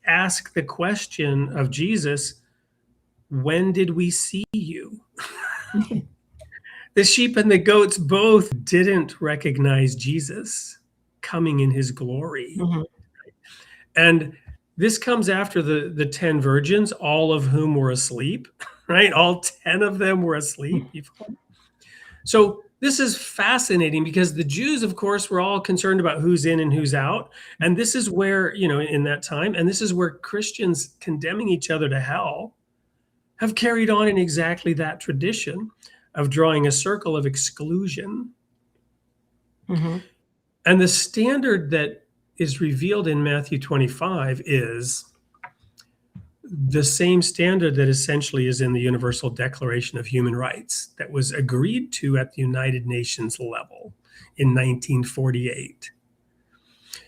ask the question of Jesus, when did we see you? The sheep and the goats both didn't recognize Jesus coming in his glory. Mhm. And this comes after the 10 virgins, all of whom were asleep, right? All 10 of them were asleep before. So this is fascinating because the Jews, of course, were all concerned about who's in and who's out. And this is where, in that time, and this is where Christians condemning each other to hell have carried on in exactly that tradition of drawing a circle of exclusion. Mhm. And the standard that is revealed in Matthew 25 is the same standard that essentially is in the Universal Declaration of Human Rights that was agreed to at the United Nations level in 1948.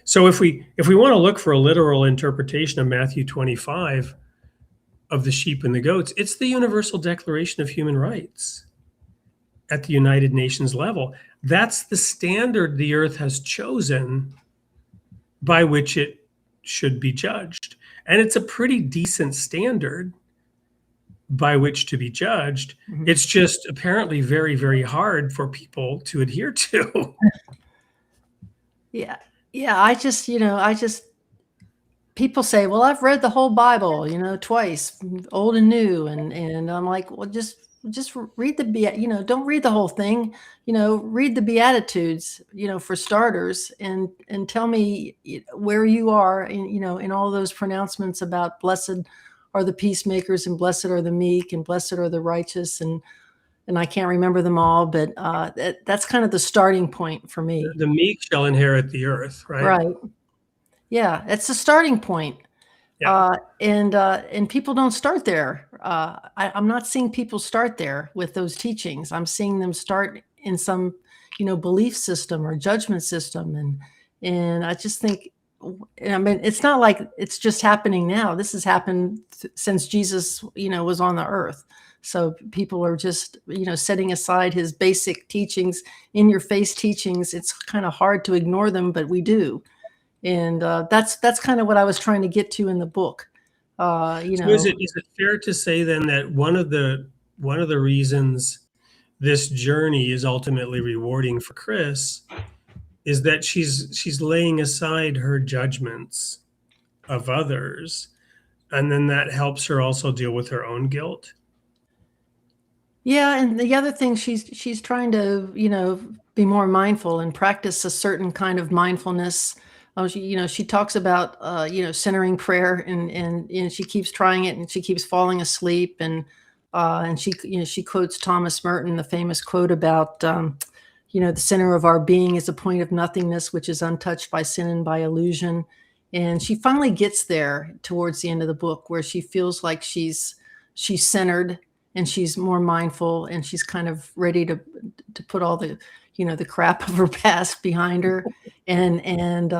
So if we want to look for a literal interpretation of Matthew 25 of the sheep and the goats, it's the Universal Declaration of Human Rights at the United Nations level. That's the standard the earth has chosen by which it should be judged. And it's a pretty decent standard by which to be judged. Mhm. It's just apparently very, very hard for people to adhere to. Yeah. Yeah. People say, well, I've read the whole Bible, twice, old and new. And I'm like, well, just read don't read the whole thing, read the Beatitudes, for starters, and tell me where you are in all those pronouncements about blessed are the peacemakers and blessed are the meek and blessed are the righteous. And I can't remember them all, but that's kind of the starting point for me. The meek shall inherit the earth, right? Right. Yeah, it's the starting point. Yeah. And people don't start there. I'm not seeing people start there with those teachings. I'm seeing them start in some, belief system or judgment system. And I just think, I mean, it's not like it's just happening now. This has happened since Jesus, was on the earth. So people are just, setting aside his basic teachings, in your face teachings. It's kind of hard to ignore them, but we do. And that's kind of what I was trying to get to in the book. So is it fair to say then that one of the reasons this journey is ultimately rewarding for Chris is that she's laying aside her judgments of others, and then that helps her also deal with her own guilt? Yeah, and the other thing, she's trying to, be more mindful and practice a certain kind of mindfulness. She talks about, centering prayer, and she keeps trying it, and she keeps falling asleep, and she quotes Thomas Merton, the famous quote about, the center of our being is a point of nothingness, which is untouched by sin and by illusion. And she finally gets there towards the end of the book, where she feels like she's centered, and she's more mindful, and she's kind of ready to put all the, the crap of her past behind her, and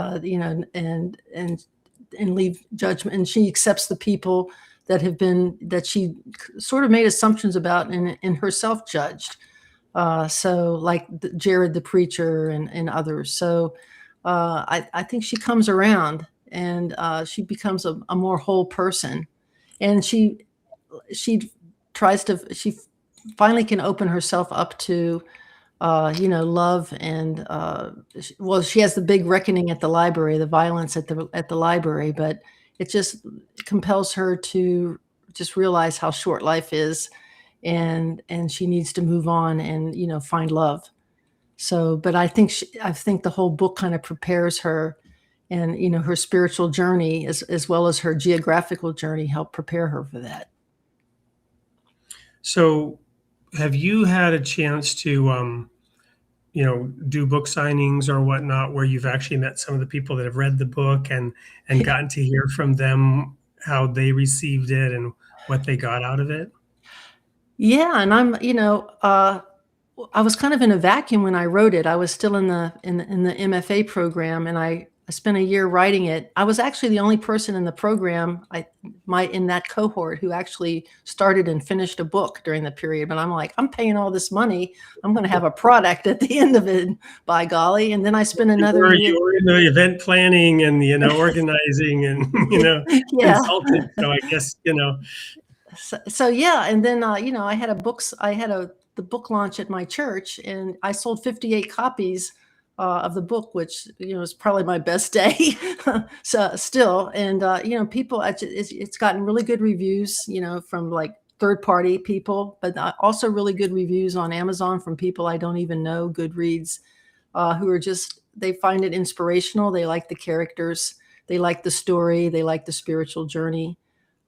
leave judgment. And she accepts the people that she sort of made assumptions about and herself judged. So like Jared the preacher and others. So I think she comes around, and she becomes a more whole person, and she finally can open herself up to, love. And she has the big reckoning at the library, the violence at the library, but it just compels her to just realize how short life is, and she needs to move on and, find love. So, but I think the whole book kind of prepares her, and, her spiritual journey as well as her geographical journey help prepare her for that. So have you had a chance to, do book signings or whatnot, where you've actually met some of the people that have read the book and gotten to hear from them how they received it and what they got out of it? Yeah, and I'm, I was kind of in a vacuum when I wrote it. I was still in the MFA program, and I I spent a year writing it. I was actually the only person in the program, in that cohort, who actually started and finished a book during the period. But I'm like, I'm paying all this money. I'm going to have a product at the end of it, by golly. And then I spent another year. You were in the event planning and, organizing and, Yeah. consulting. So I guess, So yeah. And then, I had the book launch at my church, and I sold 58 copies of the book, which is probably my best day. So still, and people, it's gotten really good reviews, from like third-party people, but also really good reviews on Amazon from people I don't even know, Goodreads, who are they find it inspirational. They like the characters, they like the story, they like the spiritual journey,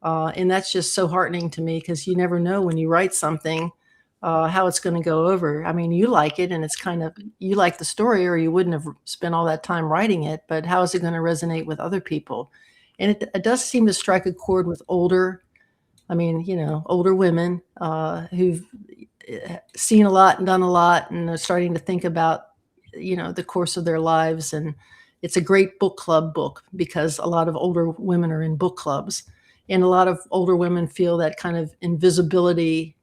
and that's just so heartening to me, because you never know when you write something how it's going to go over. I mean, you like it, and it's you like the story, or you wouldn't have spent all that time writing it, but how is it going to resonate with other people? And it does seem to strike a chord with older women who've seen a lot and done a lot, and are starting to think about, the course of their lives. And it's a great book club book, because a lot of older women are in book clubs, and a lot of older women feel that kind of invisibility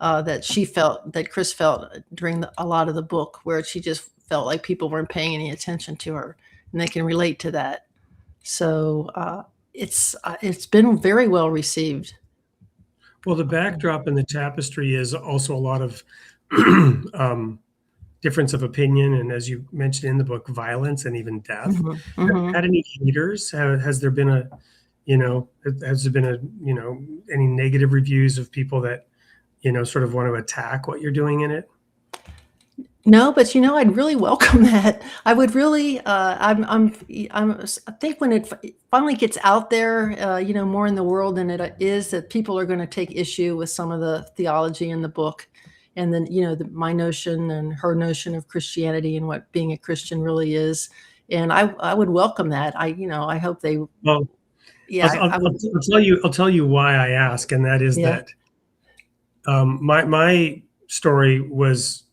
that Chris felt during a lot of the book, where she just felt like people weren't paying any attention to her, and they can relate to that. So it's been very well received. Well, the backdrop in the tapestry is also a lot of difference of opinion, and, as you mentioned in the book, violence and even death. Mm-hmm. Have you had any haters? Has there been any negative reviews of people that sort of want to attack what you're doing in it? No, but I'd really welcome that. I would really. I think when it finally gets out there, more in the world than it is, that people are going to take issue with some of the theology in the book, and then my notion and her notion of Christianity and what being a Christian really is. And I would welcome that. I hope they. Well, yeah, I'll tell you why I ask, and that is that. My story was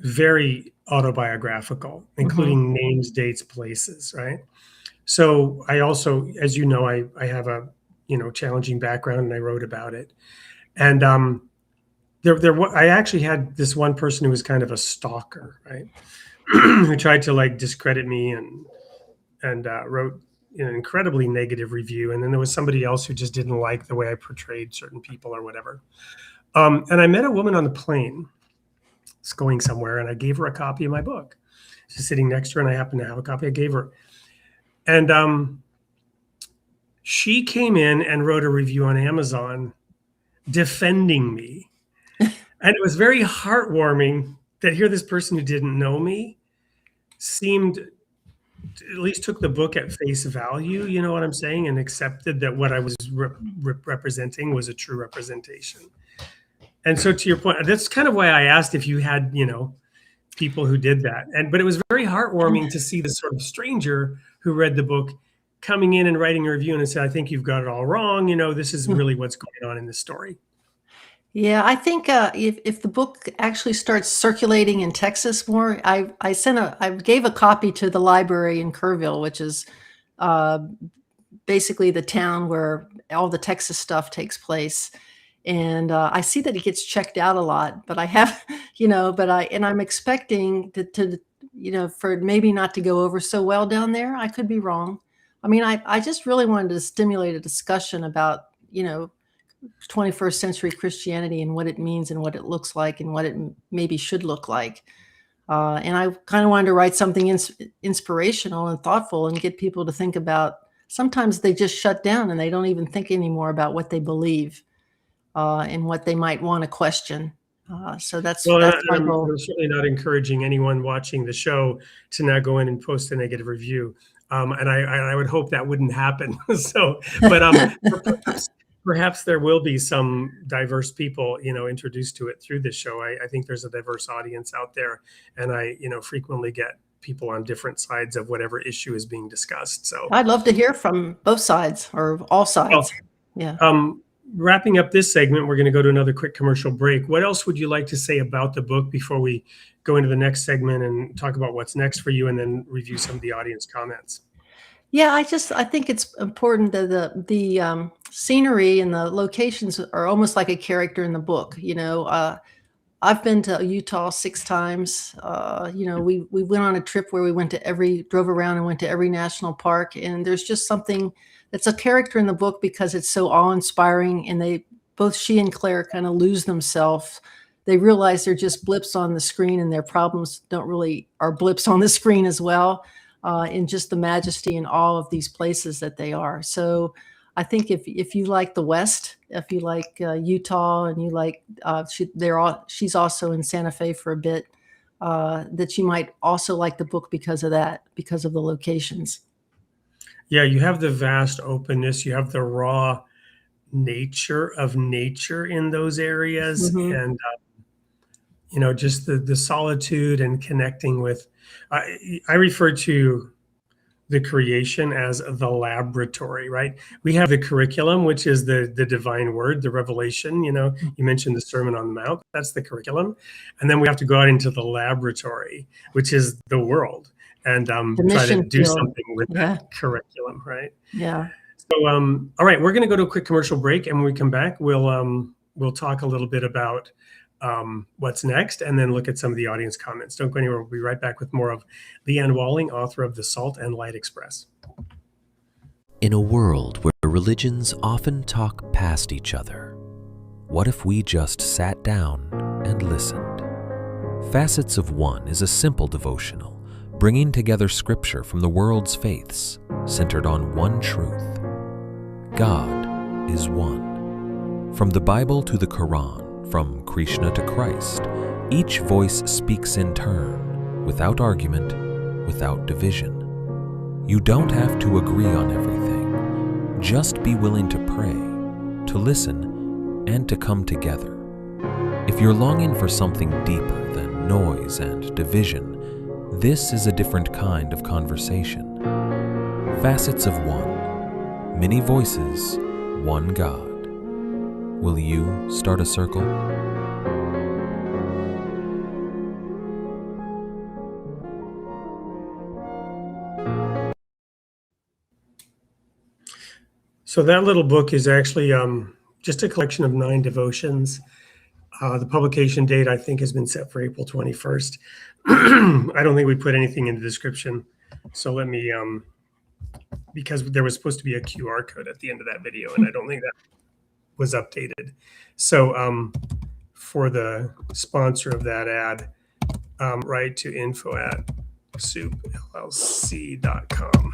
very autobiographical, including names, dates, places, right? So I also, as you know, I have a challenging background, and I wrote about it. And I actually had this one person who was kind of a stalker, right? Who tried to discredit me and wrote an incredibly negative review. And then there was somebody else who just didn't like the way I portrayed certain people or whatever. And I met a woman on the plane, going somewhere, and I gave her a copy of my book. She's sitting next to her, and I happened to have a copy. I gave her. And she came in and wrote a review on Amazon defending me. And it was very heartwarming that here this person who didn't know me at least took the book at face value, you know what I'm saying, and accepted that what I was representing was a true representation. And so, to your point, that's kind of why I asked if you had, people who did that. But it was very heartwarming to see this sort of stranger who read the book coming in and writing a review and said, "I think you've got it all wrong. This is really what's going on in this story." Yeah, I think if the book actually starts circulating in Texas more, I gave a copy to the library in Kerrville, which is basically the town where all the Texas stuff takes place. And I see that it gets checked out a lot, but I have, I'm expecting to for it maybe not to go over so well down there. I could be wrong. I mean, I just really wanted to stimulate a discussion about, 21st century Christianity and what it means and what it looks like and what it maybe should look like. And I kind of wanted to write something inspirational and thoughtful and get people to think about, sometimes they just shut down and they don't even think anymore about what they believe and what they might want to question. So that's my goal. I'm certainly not encouraging anyone watching the show to now go in and post a negative review. And I would hope that wouldn't happen. But perhaps there will be some diverse people, introduced to it through this show. I think there's a diverse audience out there, and I, frequently get people on different sides of whatever issue is being discussed. So I'd love to hear from both sides or all sides. Well, yeah. wrapping up this segment, we're going to go to another quick commercial break. What else would you like to say about the book before we go into the next segment and talk about what's next for you, and then review some of the audience comments? Yeah, I think it's important that the scenery and the locations are almost like a character in the book. I've been to Utah 6 times. We went on a trip where we drove around and went to every national park. And there's just something that's a character in the book because it's so awe-inspiring. And both she and Claire kind of lose themselves. They realize they're just blips on the screen, and their problems are blips on the screen as well, in just the majesty and awe of these places that they are. So I think if you like the West, if you like Utah, and you like she's also in Santa Fe for a bit, that you might also like the book because of the locations. Yeah, you have the vast openness, you have the raw nature of nature in those areas, and just the solitude and connecting with. I refer to the creation as the laboratory, right? We have the curriculum, which is the divine word, the revelation. You mentioned the Sermon on the Mount, that's the curriculum. And then we have to go out into the laboratory, which is the world, and try to do something with that curriculum, right? Yeah. So, all right, we're going to go to a quick commercial break, and when we come back, we'll talk a little bit about what's next, and then look at some of the audience comments. Don't go anywhere. We'll be right back with more of Leanne Walling, author of The Salt and Light Express. In a world where religions often talk past each other, what if we just sat down and listened? Facets of One is a simple devotional, bringing together scripture from the world's faiths, centered on one truth: God is one. From the Bible to the Quran, from Krishna to Christ, each voice speaks in turn, without argument, without division. You don't have to agree on everything. Just be willing to pray, to listen, and to come together. If you're longing for something deeper than noise and division, this is a different kind of conversation. Facets of One. Many voices, one God. Will you start a circle? So that little book is actually just a collection of 9 devotions. The publication date, I think, has been set for April 21st. I don't think we put anything in the description. So let me, because there was supposed to be a QR code at the end of that video, and I don't think that was updated. So for the sponsor of that ad, write to info@soupllc.com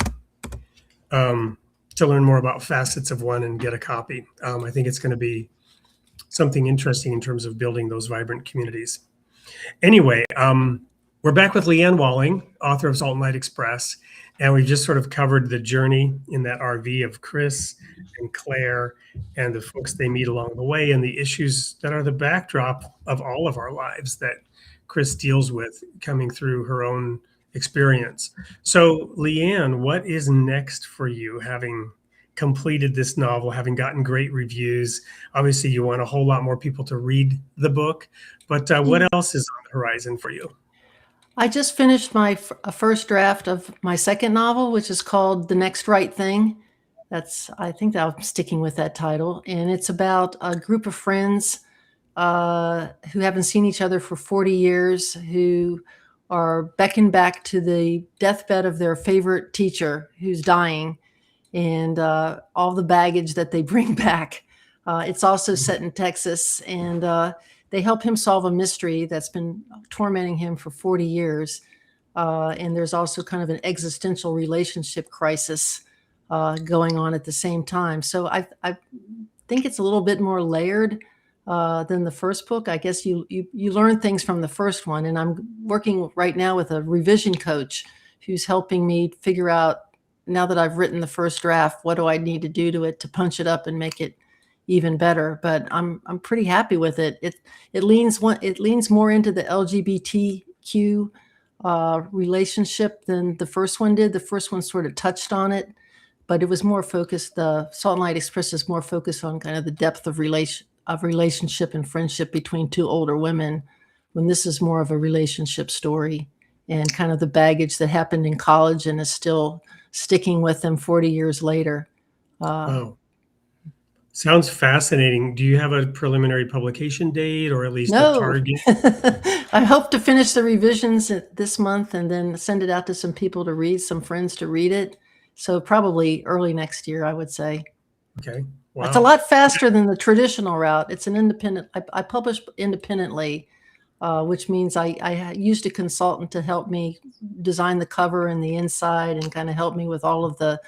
to learn more about Facets of One and get a copy. I think it's going to be something interesting in terms of building those vibrant communities. Anyway, we're back with Leanne Walling, author of Salt and Light Express, and we've just sort of covered the journey in that RV of Chris and Claire and the folks they meet along the way, and the issues that are the backdrop of all of our lives that Chris deals with coming through her own experience. So, Leanne, what is next for you, having completed this novel, having gotten great reviews? Obviously, you want a whole lot more people to read the book, but what else is on the horizon for you? I just finished my first draft of my second novel, which is called The Next Right Thing. I think I'm sticking with that title. And it's about a group of friends who haven't seen each other for 40 years, who are beckoned back to the deathbed of their favorite teacher who's dying, and all the baggage that they bring back. It's also set in Texas, and they help him solve a mystery that's been tormenting him for 40 years. And there's also kind of an existential relationship crisis going on at the same time. So I think it's a little bit more layered than the first book. I guess you learn things from the first one. And I'm working right now with a revision coach who's helping me figure out, now that I've written the first draft, what do I need to do to it to punch it up and make it even better. But I'm pretty happy with it. It leans more into the LGBTQ relationship than the first one did. The first one sort of touched on it, but it was more focused. The Salt and Light Express is more focused on kind of the depth of relationship and friendship between two older women, when this is more of a relationship story and kind of the baggage that happened in college and is still sticking with them 40 years later. Wow. Sounds fascinating. Do you have a preliminary publication date, or at least a No, target? I hope to finish the revisions this month and then send it out to some people to read, some friends to read it. So probably early next year, I would say. Okay. Wow. It's a lot faster than the traditional route. It's an independent, I publish independently, which means I used a consultant to help me design the cover and the inside and kind of help me with all of the,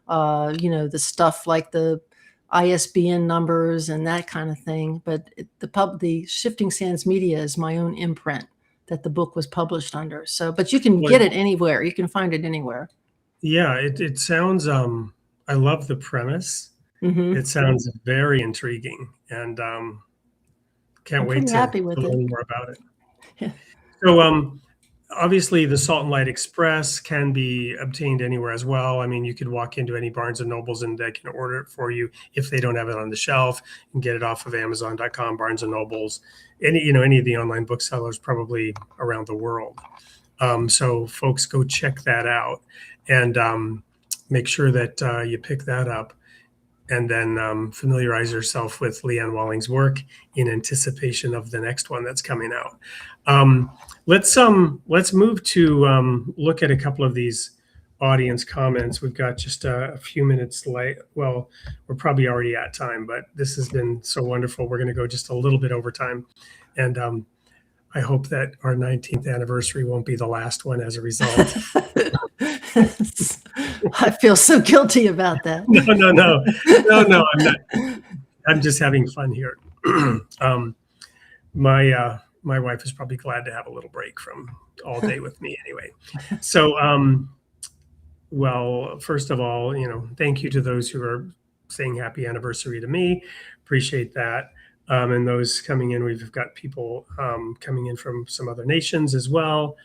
the stuff like the ISBN numbers and that kind of thing. But the Shifting Sands Media is my own imprint that the book was published under. So, but you can get it anywhere. You can find it anywhere. Yeah, it sounds, I love the premise. Mm-hmm. It sounds very intriguing, and can't wait to learn more about it. Yeah. So, obviously, the Salt and Light Express can be obtained anywhere as well. I mean, you could walk into any Barnes and Nobles and they can order it for you if they don't have it on the shelf, and get it off of Amazon.com, Barnes and Nobles, any of the online booksellers probably around the world. So folks, go check that out and make sure that you pick that up, and then familiarize yourself with Leanne Walling's work in anticipation of the next one that's coming out. Let's move to look at a couple of these audience comments. We've got just a few minutes late. Well, we're probably already at time, but this has been so wonderful. We're going to go just a little bit over time, and I hope that our 19th anniversary won't be the last one as a result. I feel so guilty about that. No, I'm not. I'm just having fun here. My wife is probably glad to have a little break from all day with me anyway. So, well, first of all, thank you to those who are saying happy anniversary to me. Appreciate that. And those coming in, we've got people coming in from some other nations as well.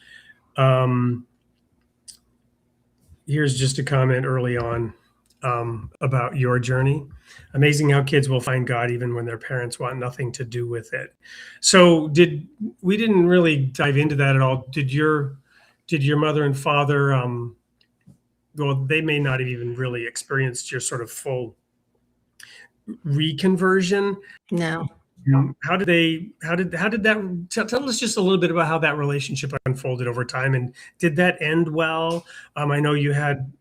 Here's just a comment early on about your journey. Amazing how kids will find God even when their parents want nothing to do with it. So we didn't really dive into that at all. Did your mother and father, well, they may not have even really experienced your sort of full reconversion. No. How did that, tell us just a little bit about how that relationship unfolded over time, and did that end well? I know you had,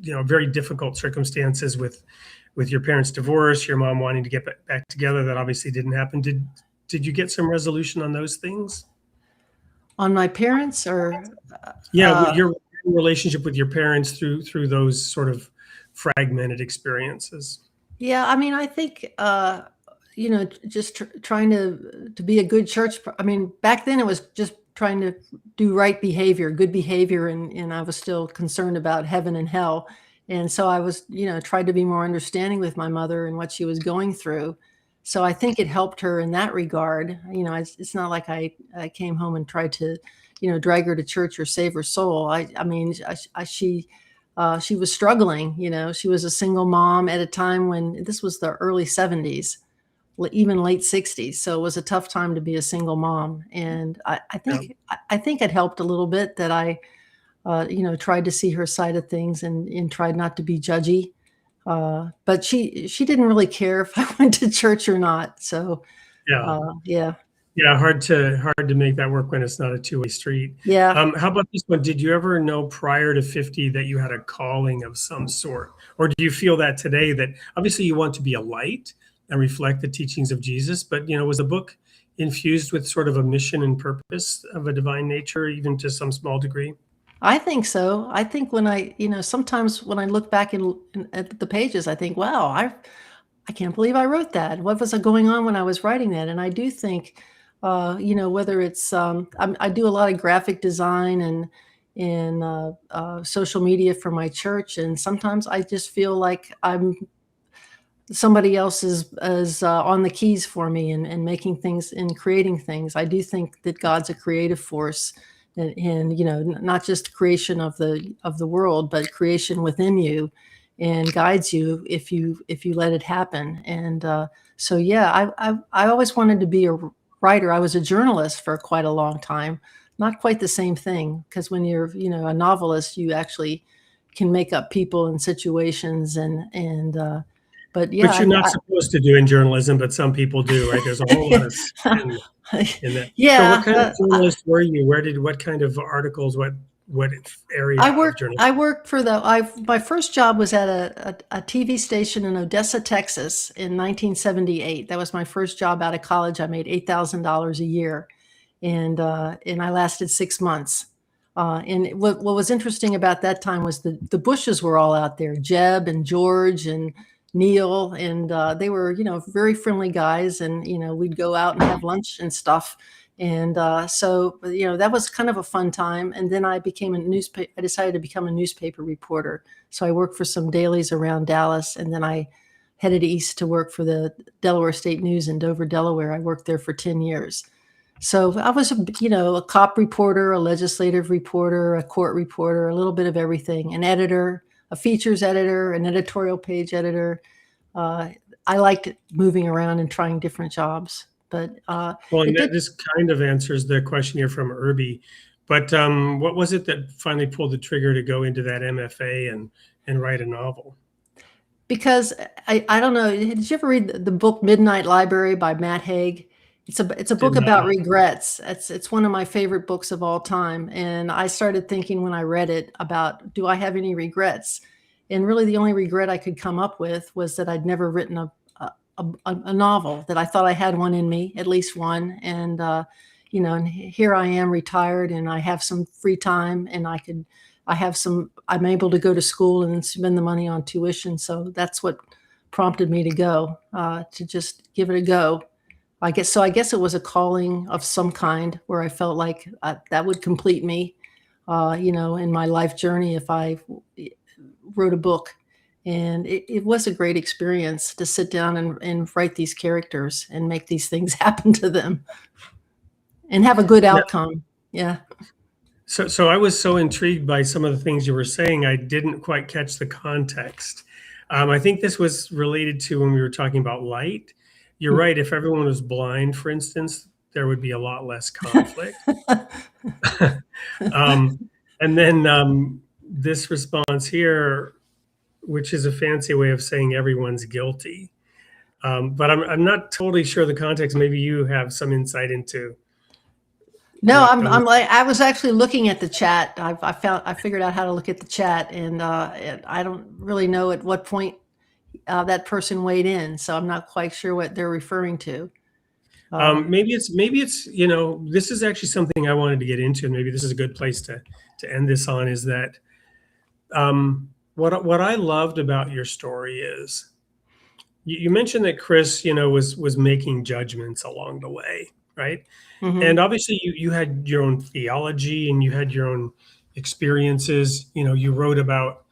very difficult circumstances with your parents' divorce, your mom wanting to get back together. That obviously didn't happen. Did you get some resolution on those things? On my parents, or? Yeah, your relationship with your parents through those sort of fragmented experiences. Yeah, I mean, I think, just trying to be a good church. I mean, back then it was just trying to do right behavior, good behavior. And I was still concerned about heaven and hell. And so I was, tried to be more understanding with my mother and what she was going through. So I think it helped her in that regard. It's not like I came home and tried to, drag her to church or save her soul. She was struggling. She was a single mom at a time when this was the early 70s, even late 60s. So it was a tough time to be a single mom. And I think it helped a little bit that I, tried to see her side of things and tried not to be judgy. But she didn't really care if I went to church or not. So yeah. Yeah, hard to make that work when it's not a two-way street. Yeah. How about this one? Did you ever know prior to 50 that you had a calling of some sort? Or do you feel that today, that obviously you want to be a light and reflect the teachings of Jesus, but was the book infused with sort of a mission and purpose of a divine nature, even to some small degree? I think so. I think when sometimes when I look back at the pages, I think, wow, I can't believe I wrote that. What was going on when I was writing that? And I do think, whether it's, I do a lot of graphic design and social media for my church. And sometimes I just feel like somebody else is on the keys for me and making things and creating things. I do think that God's a creative force, and not just creation of the world, but creation within you. and guides you if you let it happen. And so yeah, I always wanted to be a writer. I was a journalist for quite a long time. Not quite the same thing, because when you're a novelist, you actually can make up people and situations but yeah, Which you're not supposed to do in journalism, but some people do, right? There's a whole lot of spin in that. Yeah. So what kind of journalist were you? What kind of articles, what area of journalism? I worked for my first job was at a TV station in Odessa, Texas in 1978. That was my first job out of college. I made $8,000 a year, and I lasted 6 months. And what was interesting about that time was the Bushes were all out there, Jeb and George and Neil, and they were, very friendly guys, and, we'd go out and have lunch and stuff. And so, that was kind of a fun time. And then I decided to become a newspaper reporter. So I worked for some dailies around Dallas, and then I headed east to work for the Delaware State News in Dover, Delaware. I worked there for 10 years. So I was, a cop reporter, a legislative reporter, a court reporter, a little bit of everything, an editor, a features editor, an editorial page editor. I liked moving around and trying different jobs. But this kind of answers the question here from Irby. But what was it that finally pulled the trigger to go into that MFA and write a novel? Because I don't know. Did you ever read the book Midnight Library by Matt Haig? It's a book about regrets. It's one of my favorite books of all time. And I started thinking when I read it about, do I have any regrets? And really the only regret I could come up with was that I'd never written a novel, that I thought I had one in me, at least one. And, and here I am retired, and I have some free time, and I'm able to go to school and spend the money on tuition. So that's what prompted me to go, to just give it a go. I guess it was a calling of some kind, where I felt like that would complete me, in my life journey if I wrote a book. And it was a great experience to sit down and write these characters and make these things happen to them and have a good outcome. Yeah. So I was so intrigued by some of the things you were saying, I didn't quite catch the context. I think this was related to when we were talking about light. You're right. If everyone was blind, for instance, there would be a lot less conflict. And then this response here, which is a fancy way of saying everyone's guilty. But I'm not totally sure the context. Maybe you have some insight into. No, I was actually looking at the chat. I figured out how to look at the chat, and I don't really know at what point that person weighed in, so I'm not quite sure what they're referring to. Maybe it's this is actually something I wanted to get into, and maybe this is a good place to end this on, is that what I loved about your story is you mentioned that Chris was making judgments along the way, right? Mm-hmm. And obviously you had your own theology and you had your own experiences. You wrote about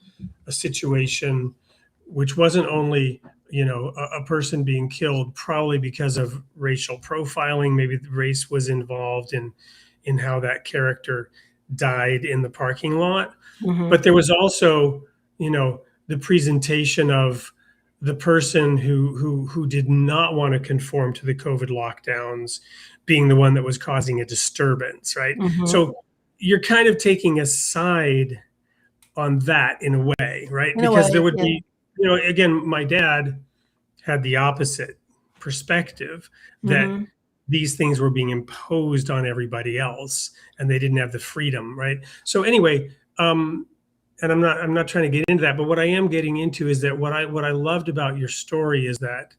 a situation which wasn't only, a person being killed probably because of racial profiling. Maybe the race was involved in how that character died in the parking lot. Mm-hmm. But there was also, the presentation of the person who did not want to conform to the COVID lockdowns being the one that was causing a disturbance, right? Mm-hmm. So you're kind of taking a side on that in a way, right? Because there would be, again, my dad had the opposite perspective, that mm-hmm. these things were being imposed on everybody else and they didn't have the freedom, right? So anyway, and I'm not trying to get into that, but what I am getting into is that what I loved about your story is that,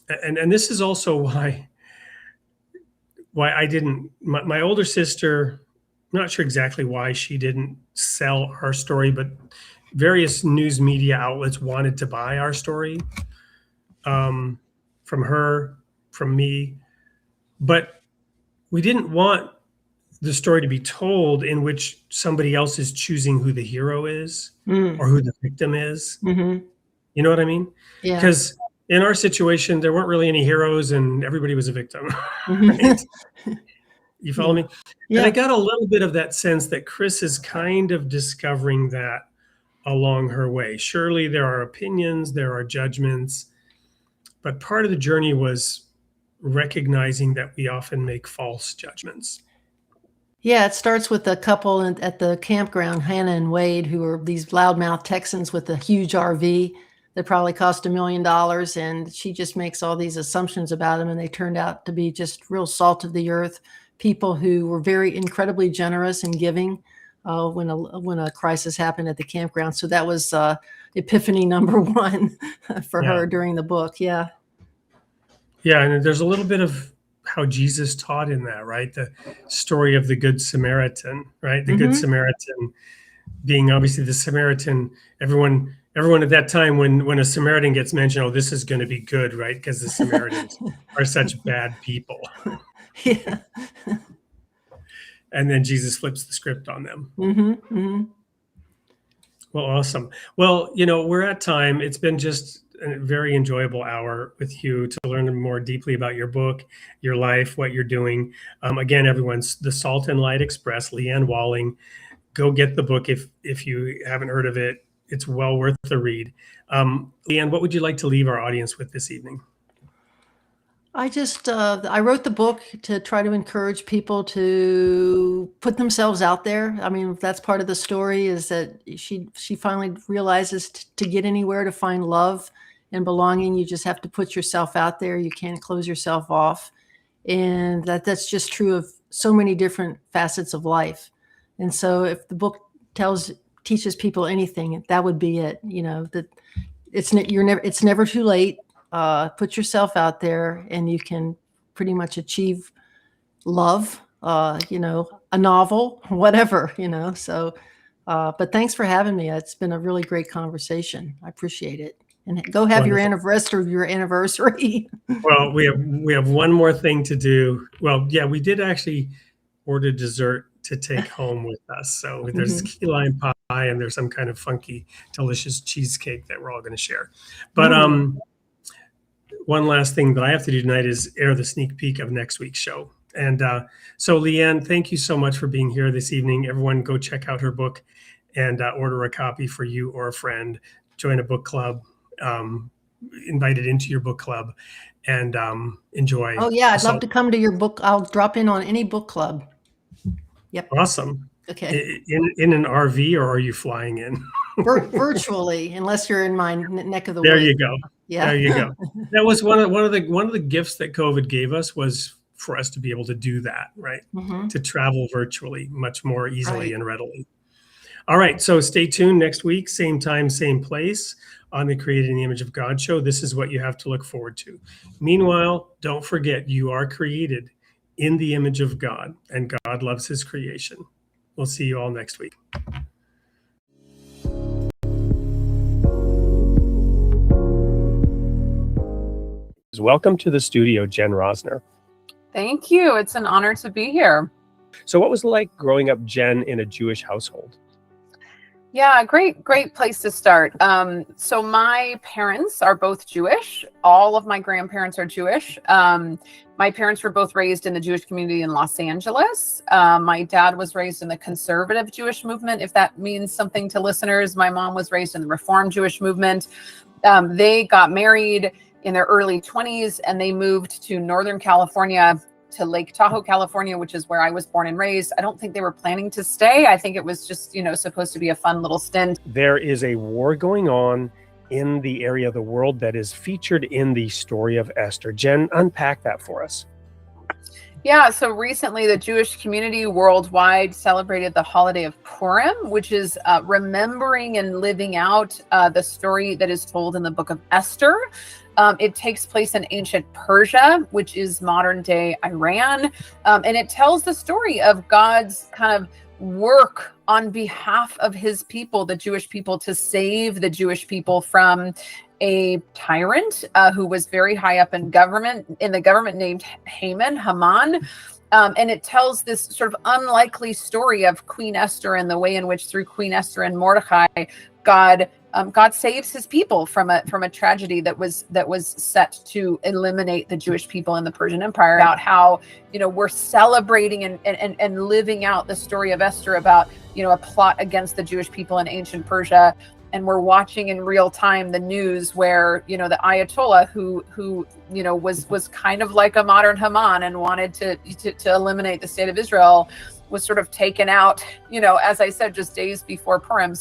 and this is also why I didn't, my older sister, I'm not sure exactly why she didn't sell our story, but various news media outlets wanted to buy our story, from her, from me, but we didn't want the story to be told in which somebody else is choosing who the hero is or who the victim is. Mm-hmm. You know what I mean? Yeah. Because in our situation, there weren't really any heroes and everybody was a victim. Right? You follow me? Yeah. And I got a little bit of that sense that Chris is kind of discovering that along her way. Surely there are opinions, there are judgments, but part of the journey was recognizing that we often make false judgments. Yeah, it starts with a couple at the campground, Hannah and Wade, who are these loudmouth Texans with a huge RV that probably cost $1 million. And she just makes all these assumptions about them. And they turned out to be just real salt of the earth people who were very incredibly generous and giving when a crisis happened at the campground. So that was epiphany number one for her during the book. Yeah. Yeah. And there's a little bit of how Jesus taught in that, right? The story of the Good Samaritan, right? The Good Samaritan being obviously the Samaritan. Everyone at that time, when a Samaritan gets mentioned, oh, this is going to be good, right? Because the Samaritans are such bad people. Yeah. And then Jesus flips the script on them. Mm-hmm. Mm-hmm. Well, awesome. Well, we're at time. It's been just a very enjoyable hour with you to learn more deeply about your book, your life, what you're doing. Again, everyone's The Salt and Light Express, Leanne Walling. Go get the book if you haven't heard of it. It's well worth the read. Leanne, what would you like to leave our audience with this evening? I wrote the book to try to encourage people to put themselves out there. I mean, that's part of the story, is that she finally realizes to get anywhere, to find love and belonging, you just have to put yourself out there. You can't close yourself off. And that's just true of so many different facets of life. And so if the book teaches people anything, that would be it. That it's never too late. Put yourself out there and you can pretty much achieve love, a novel, whatever, So, but thanks for having me. It's been a really great conversation. I appreciate it. And go have your anniversary. Well, we have one more thing to do. Well, yeah, we did actually order dessert to take home with us. So there's key lime pie and there's some kind of funky, delicious cheesecake that we're all going to share. But one last thing that I have to do tonight is air the sneak peek of next week's show. And so Leanne, thank you so much for being here this evening. Everyone go check out her book and order a copy for you or a friend. Join a book club, invited into your book club, and enjoy. Oh yeah, I'd love to come to your book. I'll drop in on any book club. Yep. Awesome. Okay. In an RV, or are you flying in? Virtually, unless you're in my neck of the woods. There you go. Yeah. There you go. That was one of the gifts that COVID gave us, was for us to be able to do that, right? To travel virtually much more easily and readily. All right. So stay tuned next week, same time, same place, on the Created in the Image of God show. This is what you have to look forward to. Meanwhile, don't forget, you are created in the image of God, and God loves his creation. We'll see you all next week. Welcome to the studio, Jen Rosner. Thank you. It's an honor to be here. So what was it like growing up, Jen, in a Jewish household? Yeah, great place to start. So my parents are both Jewish. All of my grandparents are Jewish. My parents were both raised in the Jewish community in Los Angeles. My dad was raised in the conservative Jewish movement, if that means something to listeners. My mom was raised in the Reform Jewish movement. They got married in their early 20s and they moved to Northern California, to Lake Tahoe, California, which is where I was born and raised. I don't think they were planning to stay. I think it was just, supposed to be a fun little stint. There is a war going on in the area of the world that is featured in the story of Esther. Jen, unpack that for us. Yeah, so recently the Jewish community worldwide celebrated the holiday of Purim, which is remembering and living out the story that is told in the book of Esther. It takes place in ancient Persia, which is modern day Iran. And it tells the story of God's kind of work on behalf of his people, the Jewish people, to save the Jewish people from a tyrant who was very high up in the government named Haman. And it tells this sort of unlikely story of Queen Esther and the way in which through Queen Esther and Mordecai, God God saves his people from a tragedy that was set to eliminate the Jewish people in the Persian Empire. About how, we're celebrating and living out the story of Esther about, a plot against the Jewish people in ancient Persia. And we're watching in real time the news where, the Ayatollah who was kind of like a modern Haman and wanted to eliminate the state of Israel was sort of taken out, as I said, just days before Purim.